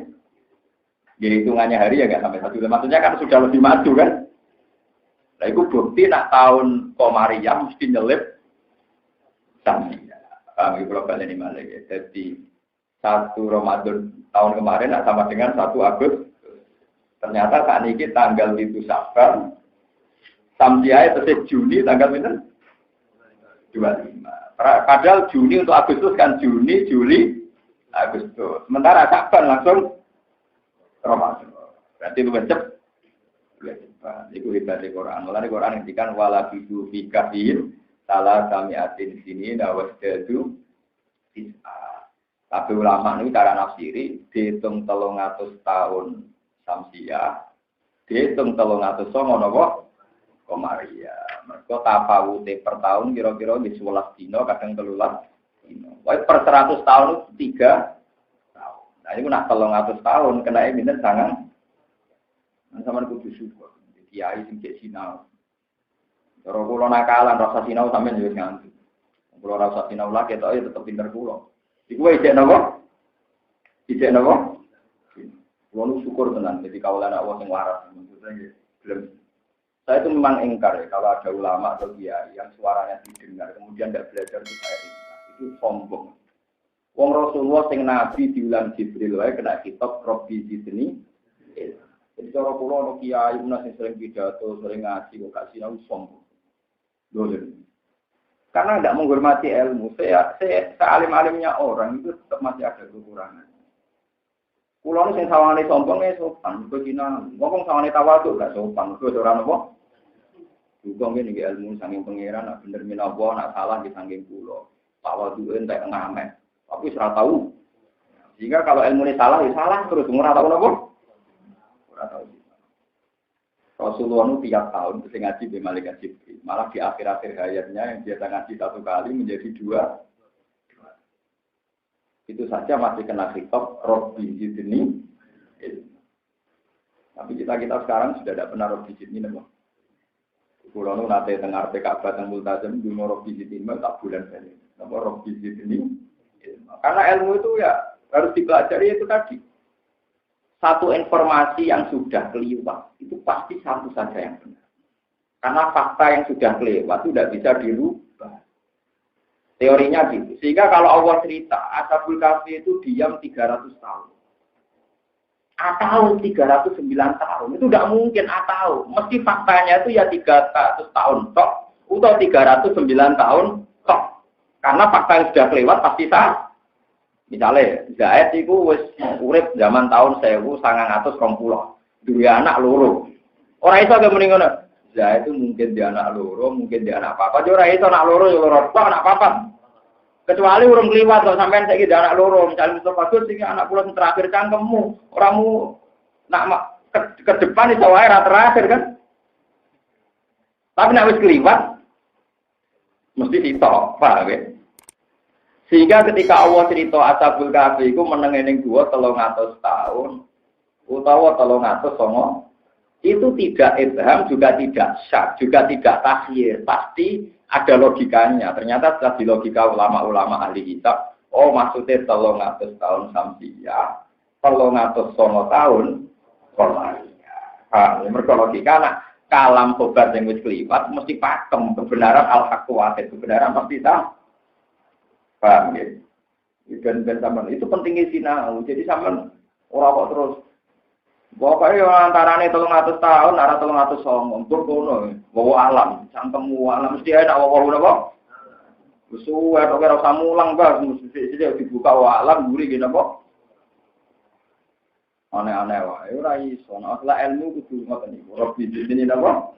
Jadi hitungannya hari ya nggak sampai 1 bulan. Maksudnya kan sudah lebih maju kan. Nah, itu bukti nak tahun Komariah mesti nyelip Samsia. Kami global ini malah ya. Jadi 1 Ramadan tahun kemarin nak sama dengan 1 Agustus. Ternyata saat ini tanggal itu Saban. Samsia itu Juni tanggal berapa? 25. Padahal Juni untuk Agustus kan Juni, Juli, Agustus. Sementara Saban langsung Ramadan. Berarti lu cepat. Iku hebat Quran. Mulane Quran ngendikan wala bidu fi kafir salah kami atin sini dawas jadu tis'a. Tapi ulama niku cara nafsiri dihitung 300 tahun Samsia. Dihitung 300 songo napa Komaria. Mergo tafawute per tahun kira-kira di 11 dina kadang 13 dina. Wae per 100 tahun 3 tahun. Nah iku nak 300 tahun kena minus sangang. Sama kudu syukur. Kiai sing cek sinau. Cara kula nakalan rasa sinau sampeyan yo nganti. Kula rasa sinau lagi tok ya tetep pinter kula. Iku wae cek napa? Ijek napa? Kula nu syukur tenan dadi kawalan Allah sing waras. Maksudnya belum. Saya itu memang ingkar ya kalau ada ulama atau kiai yang suaranya didengar kemudian tidak belajar itu saya ingkar. Itu sombong. Wong Rasulullah sing nabi diulang Jibril wae kena kitab Rabbi Zidni. Jadi cara kula ono kiai sing sering pidato, sering ngaji kok gak sinau sombong. Dolen. Karena tidak menghormati ilmu. Saya sealim-alimnya orang itu tetap masih ada kekurangan. Kula sing sawangane sombong sopan, kok dina ngomong sawangane tawadhu gak sopan, kok ora napa. Juga ngene iki ilmu saking pangeran nak bener menawa nak salah di saking kula. Tawadhu entek ngamet. Tapi ora tahu. Jika kalau ilmune salah ya salah terus ora tahu napa. Rasulullah itu tiap tahun sing ngaji di Malaikat Jibril. Malah di akhir-akhir hayatnya yang biasa ngaji 1 kali menjadi 2. Itu saja masih kena kitab Rabbi Zidni. Tapi kita sekarang sudah tidak pernah Rabbi Zidni napa. Kulo nu nate dengar PKB teng Multazam di Rabbi Zidni tak bulan kali. Napa Rabbi Zidni? Karena ilmu itu ya harus dipelajari itu tadi. Satu informasi yang sudah kelewat, itu pasti satu saja yang benar. Karena fakta yang sudah kelewat itu tidak bisa dirubah. Teorinya gitu. Sehingga kalau Allah cerita, Ashabul Kahfi itu diam 300 tahun. Atau 309 tahun. Itu tidak mungkin atau. Mesti faktanya itu ya 300 tahun tok. Atau 309 tahun tok. Karena fakta yang sudah kelewat pasti sah. Misalnya, Zaid itu wis urip zaman tahun 1920. Duwe anak loro. Ora iso ge muni ngono. Hamzah itu mungkin dia anak loro, mungkin dia anak papa. Ora iso anak loro ya loro tok anak papa. Kecuali urung kliwat kok sampean saiki dia anak loro, misalnya Mustafa Gus iki anak kula sing terakhir cangkemmu, oramu nak ke depan iso wae ra terakhir kan. Tapi nek wis kliwat mesti sitok, paham ya? Sehingga ketika Allah cerita Ashabul Kahfi iku meneng ning gua 300 tahun utawa 300 songo itu tidak ibham juga tidak syak juga tidak takhir, pasti ada logikanya. Ternyata setelah di logika ulama-ulama ahli kitab, oh maksudnya 300 tahun samsia, 300 songo tahun Qamariah. Mergo logika nak kalam khobar yang wis kliwat mesti pakem kebenaran al-haq wa kebenaran pasti tak. Paham ya? Dan zaman itu pentingnya sinau. Jadi zaman orang kok terus pokoknya antarane 300 tahun, arah 300 songo, kono, bawa alam, cangkemmu alam mesti ada bawa apa? Suwe tok ora usah mulang, Bang, mesti dibuka alam guri gini apa? Aneh-aneh wae ora iso. Nek ilmu kudu ngoten niku. Rabbi dene napa?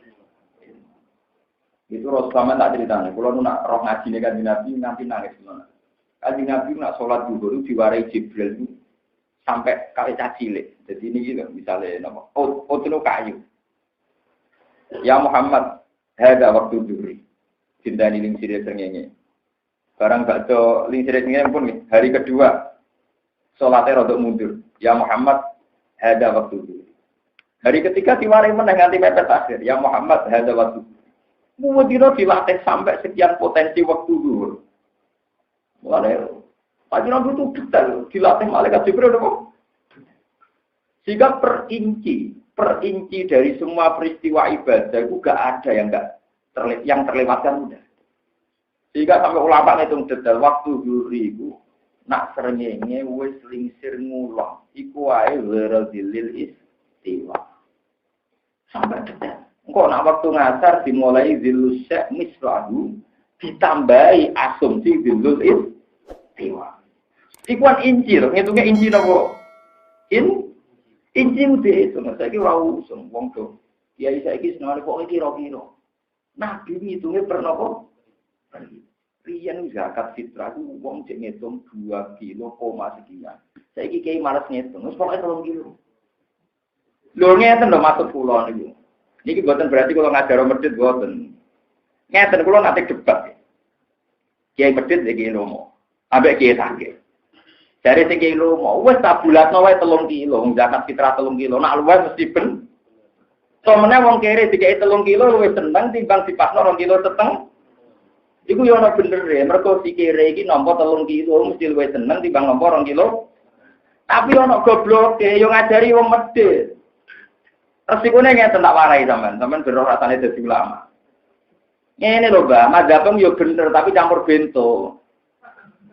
Itu Rasulullah tak ceritane. Kula nu nak roh ngajine kan Nabi nganti nangis ngono. Kanjeng Nabi nak sholat zuhur diwarai Jibril itu sampai kali cilik. Jadi ini gitu, misalnya nama Otno kayu. Ya Muhammad, ada waktu zuhur. Cinta ning sire srengenge. Barang bakso ning sire srengenge pun hari kedua sholatnya rodok mundur. Ya Muhammad, ada waktu zuhur. Hari ketiga diwarai meneh nganti mepet akhir. Ya Muhammad, ada waktu. Kemudian dilatih sampai sekian potensi waktu zuhur. Mulai Pak Nabi itu detail dilatih malaikat Jibril dong. Sehingga perinci dari semua peristiwa ibadah itu gak ada yang terlewatkan mudah. Sehingga sampai ulama ngitung detail waktu zuhri itu nak srengenge wis lingsir ngulon iku wae waradilil istiwa. Sampai detail. Engko nak waktu ngasar dimulai zilus syek mislahu ditambahi asumsi zilul istiwa. Ikuan inci loh, ngitungnya inci nopo. Inci udah itu, saya kira usung wong tuh. Ya saya kira senang kok kira-kira. Nabi ngitungnya bernopo. Rian zakat fitrah itu wong cek ngitung 2 kilo koma sekian. Saya kira malas ngitung, terus pokoknya 3 kilo. Lho ngeten lho maksud kula niku. Niki boten berarti kula ngajar medhit boten. Ngeten kula nate debat. Kiai medhit iki lomo. Ambek kiai sakit. Dari sing kilo mau wis tabulatno wae 3 kilo, zakat fitrah 3 kilo. Nak luwih mesti ben. Somene wong kere dikai 3 kilo luwih seneng timbang dipasno 2 kilo seteng. Iku yo ana bener e, mergo si kere iki nampa 3 kilo mesti luwih seneng timbang nampa 2 kilo. Tapi ana gobloke yo ngajari wong medhit. Resikone ngeten tak warai sampean bero rasane dadi ulama. Ngene lho, Mbak, madzhabem yo bener tapi campur bento.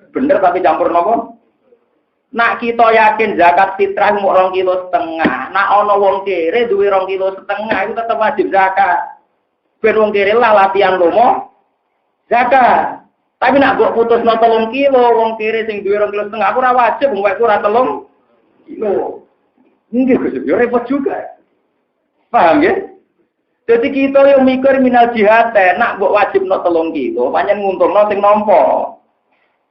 Bener tapi campur napa? Nak kita yakin zakat fitrah mau 2,5 kilo. Nak ono wong kere duwe 2,5 kilo itu tetap wajib zakat. Ben wong kere lah latihan lomo zakat. Tapi nak mbok putusno 3 kilo, wong kere sing duwe 2,5 kilo aku ora wajib wong ora 3 kilo. Nggih Gus, yo repot juga. Paham ya? Jadi kita yang mikir minal jihad nak mbok wajibno 3 kilo, pancen nguntungno sing nampa.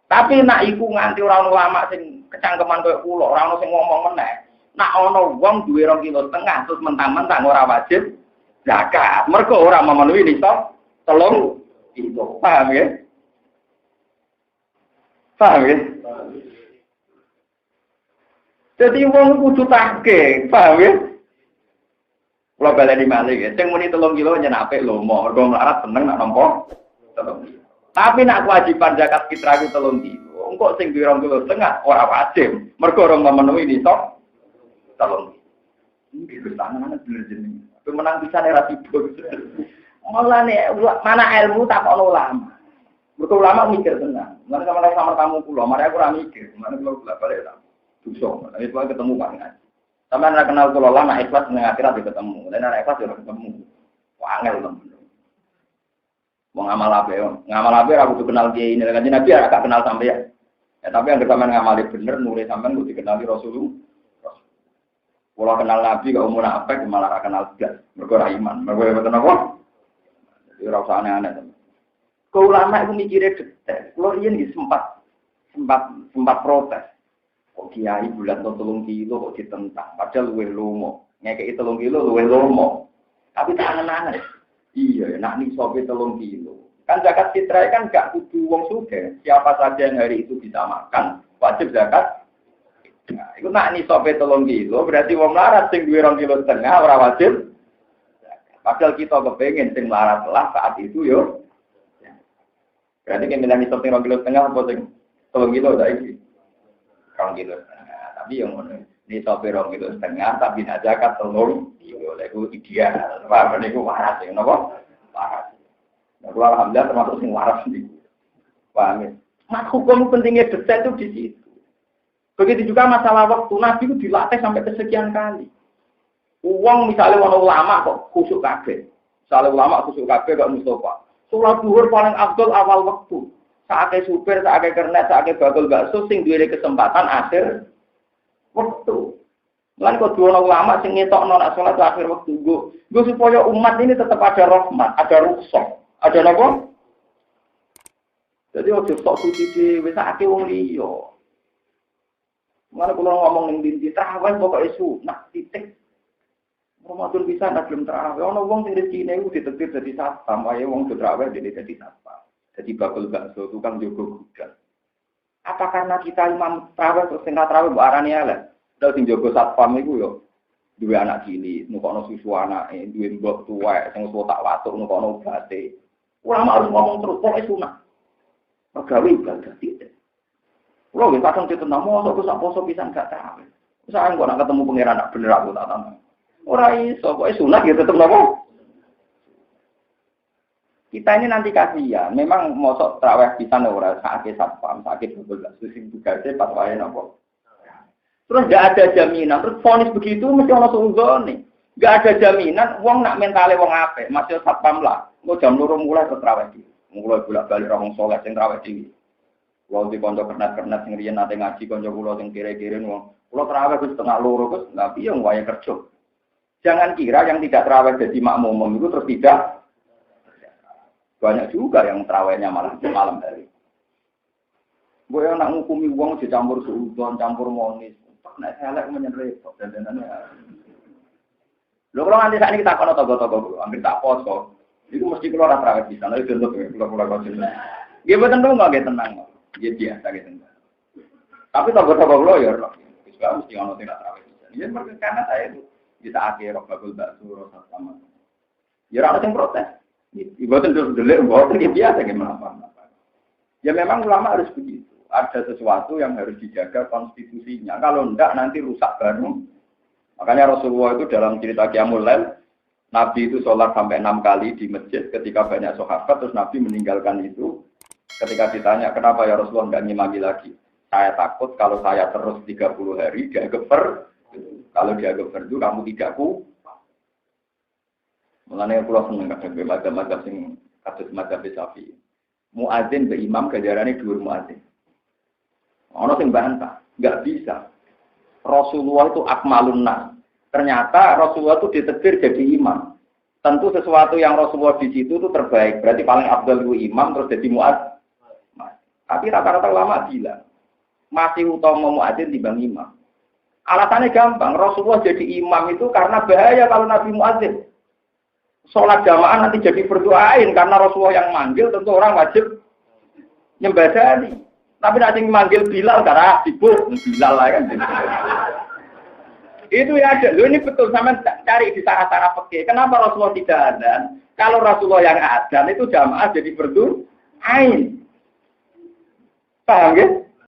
Tapi nak iku nganti ora ulama sing kecangkeman koyo kula, ora ono sing ngomong meneh. Nak ono wong duwe 2,5 kilo terus mentang-mentang ora wajib zakat. Mergo ora memenuhi nisab 3 kilo. Paham ya? Paham ya? Jadi wong kudu take, paham ya? Kula baleni malih ya, sing muni 3 kilo nyenapik lho, mergo melarat seneng nak nampa 3 kilo. Tapi nak kewajiban zakat fitrah itu 3 kilo. Engko sing duwe 2,5 kilo ora wajib. Mergo ora memenuhi nisab 3 kilo. Iki wis tangan bener jenenge. Tapi menang pisan ora tiba. Mulane mana ilmu tak ono ulama. Mergo ulama mikir tenan. Mulane sama tamu kula, mari aku ora mikir. Mulane kula balik ta. Dosa. Nek kowe ketemu kan. Sampeyan ora kenal kula lama ikhlas ning akhirat ketemu. Lan ora ikhlas yo ketemu. Wah angel tenan. Wong ngamal ape ora kudu kenal kiai ini kan Nabi ora gak kenal sampeyan. Ya tapi yang sampean ngamali bener nure sampean kudu dikenali Rasulullah. Kula kenal Nabi kok umur apa malah ora kenal blas. Mergo ora iman. Mergo mboten apa? Ora usah aneh-aneh. Kau ulama itu mikirnya detail. Kalau riyen nggih sempat protes. Kok kiai bulan 3 kilo kok ditentang. Padahal luwih lomo. Ngekeki 3 kilo luwih lomo. Tapi tak aneh-aneh. Iya, nak nisobe 3 kilo. Kan zakat fitrah kan gak kudu wong sugih. Siapa saja yang hari itu bisa makan, wajib zakat. Nah, itu nak nisobe 3 kilo, berarti wong melarat sing duwe 2,5 kilo ora wajib. Padahal kita kepengen sing melarat lah saat itu yo. Berarti kan milih nisab 2,5 kilo apa sing 3 kilo saiki. 2 kilo. Tapi yang ngono nisab 2,5 kilo tapi nak zakat 3 kilo lha iku ideal. Apa niku waras sing napa? Waras. Nah, alhamdulillah termasuk sing waras niku. Paham ya? Nah, hukum pentingnya detail itu di situ. Begitu juga masalah waktu, Nabi itu dilatih sampai kesekian kali. Uang misalnya orang ulama kok khusuk kabeh. Misalnya ulama khusuk kabeh kok Mustafa. Sholat zuhur paling afdol awal waktu. Saake supir, saake kernet, saake bakul bakso sing duwe kesempatan akhir waktu. Lan kok dua ulama sing ngetokno nek salat akhir waktu nggo supaya umat ini tetap ada rahmat, ada rukhsah, ada napa? Jadi ojo sok suci dhewe sakake wong liya. Mana kalau ngomong ning dinti tarawih pokoke sunah titik. Ramadan bisa ndak belum tarawih. Ono wong sing rezekine iku ditetir dadi satpam, ayo wong tarawih dene dadi satpam. Dadi bakul bakso tukang jogo gudang. Apa karena kita imam tarawih terus sing tarawih mbok arani elek? Terus sing jogo satpam iku yo duwe anak cilik, nukono susu anake, duwe mbok tuwek sing wis tak watuk nukono obate. Ulama harus ngomong terus pokoke sunah. Pegawe ibadah titik. Kulo nggih kadang ditentang mosok sak poso pisan gak tarawih. Saen kok nak ketemu pangeran nak bener aku tak tantang. Ora iso, kok sunah ya tetep napa? Kita ini nanti kasihan, memang mosok tarawih pisan ora sakake satpam, sakit betul sing tugase pas wae napa. Terus enggak ada jaminan, terus vonis begitu mesti ana sungzone. Enggak ada jaminan wong nak mentale wong apik, masih satpam lah. Engko jam 2 mulai tarawih iki. Mulai bolak-balik wong saleh sing tarawih iki. Wong di kanca kernet-kernet sing riyen nate ngaji kanca kula sing kire-kire wong. Kula tarawih wis setengah 2 Gus, lha piye wae kerja. Jangan kira yang tidak tarawih jadi makmum itu terus tidak. Banyak juga yang tarawihnya malah di malam hari. Gue yang nak ngukumi uang dicampur suudon, campur monis. Tak nak selek menyenrepot dan Lho kalau nanti saat ini kita kono togo-togo, hampir tak pos kok. Itu mesti keluar tarawih di sana itu untuk keluar kau sini. Dia betul nggak tenang. Dia biasa gitu. Tapi togo-togo lawyer loh. Kita mesti ngono tidak tarawih. Dia karena saya itu kita akhir bakul bakso rasa sama. Ya orang yang protes. Ibadah terus delik, dia biasa gimana apa. Ya memang ulama harus begitu. Ada sesuatu yang harus dijaga konstitusinya. Kalau enggak nanti rusak baru. Makanya Rasulullah itu dalam cerita Qiyamul Lail, Nabi itu sholat sampai 6 kali di masjid ketika banyak sahabat, terus Nabi meninggalkan itu. Ketika ditanya, kenapa ya Rasulullah enggak ngimami lagi? Saya takut kalau saya terus 30 hari, dia geber. Kalau dia geber itu, kamu tidak ku. Mulanya pulau seneng kadang bermacam-macam sing kados macam Syafi'i. Muadzin be imam gajarane dhuwur muadzin. Ono sing bantah, enggak bisa. Rasulullah itu akmalun nas. Ternyata Rasulullah itu ditetir jadi imam. Tentu sesuatu yang Rasulullah di situ itu terbaik. Berarti paling afdal itu imam terus jadi muadzin. Tapi rata-rata ulama bilang masih utama muadzin dibanding imam. Alasannya gampang, Rasulullah jadi imam itu karena bahaya kalau Nabi muadzin. Sholat jamaah nanti jadi berdoain karena Rasulullah yang manggil, tentu orang wajib nyembadani. Tapi nanti manggil Bilal karena sibuk Bilal lah kan. Itu ya ada. Loh, ini betul sama cari di sarah-sarah fikih. Kenapa Rasulullah tidak ada? Kalau Rasulullah yang ada itu jamaah jadi berdoain. Paham ya?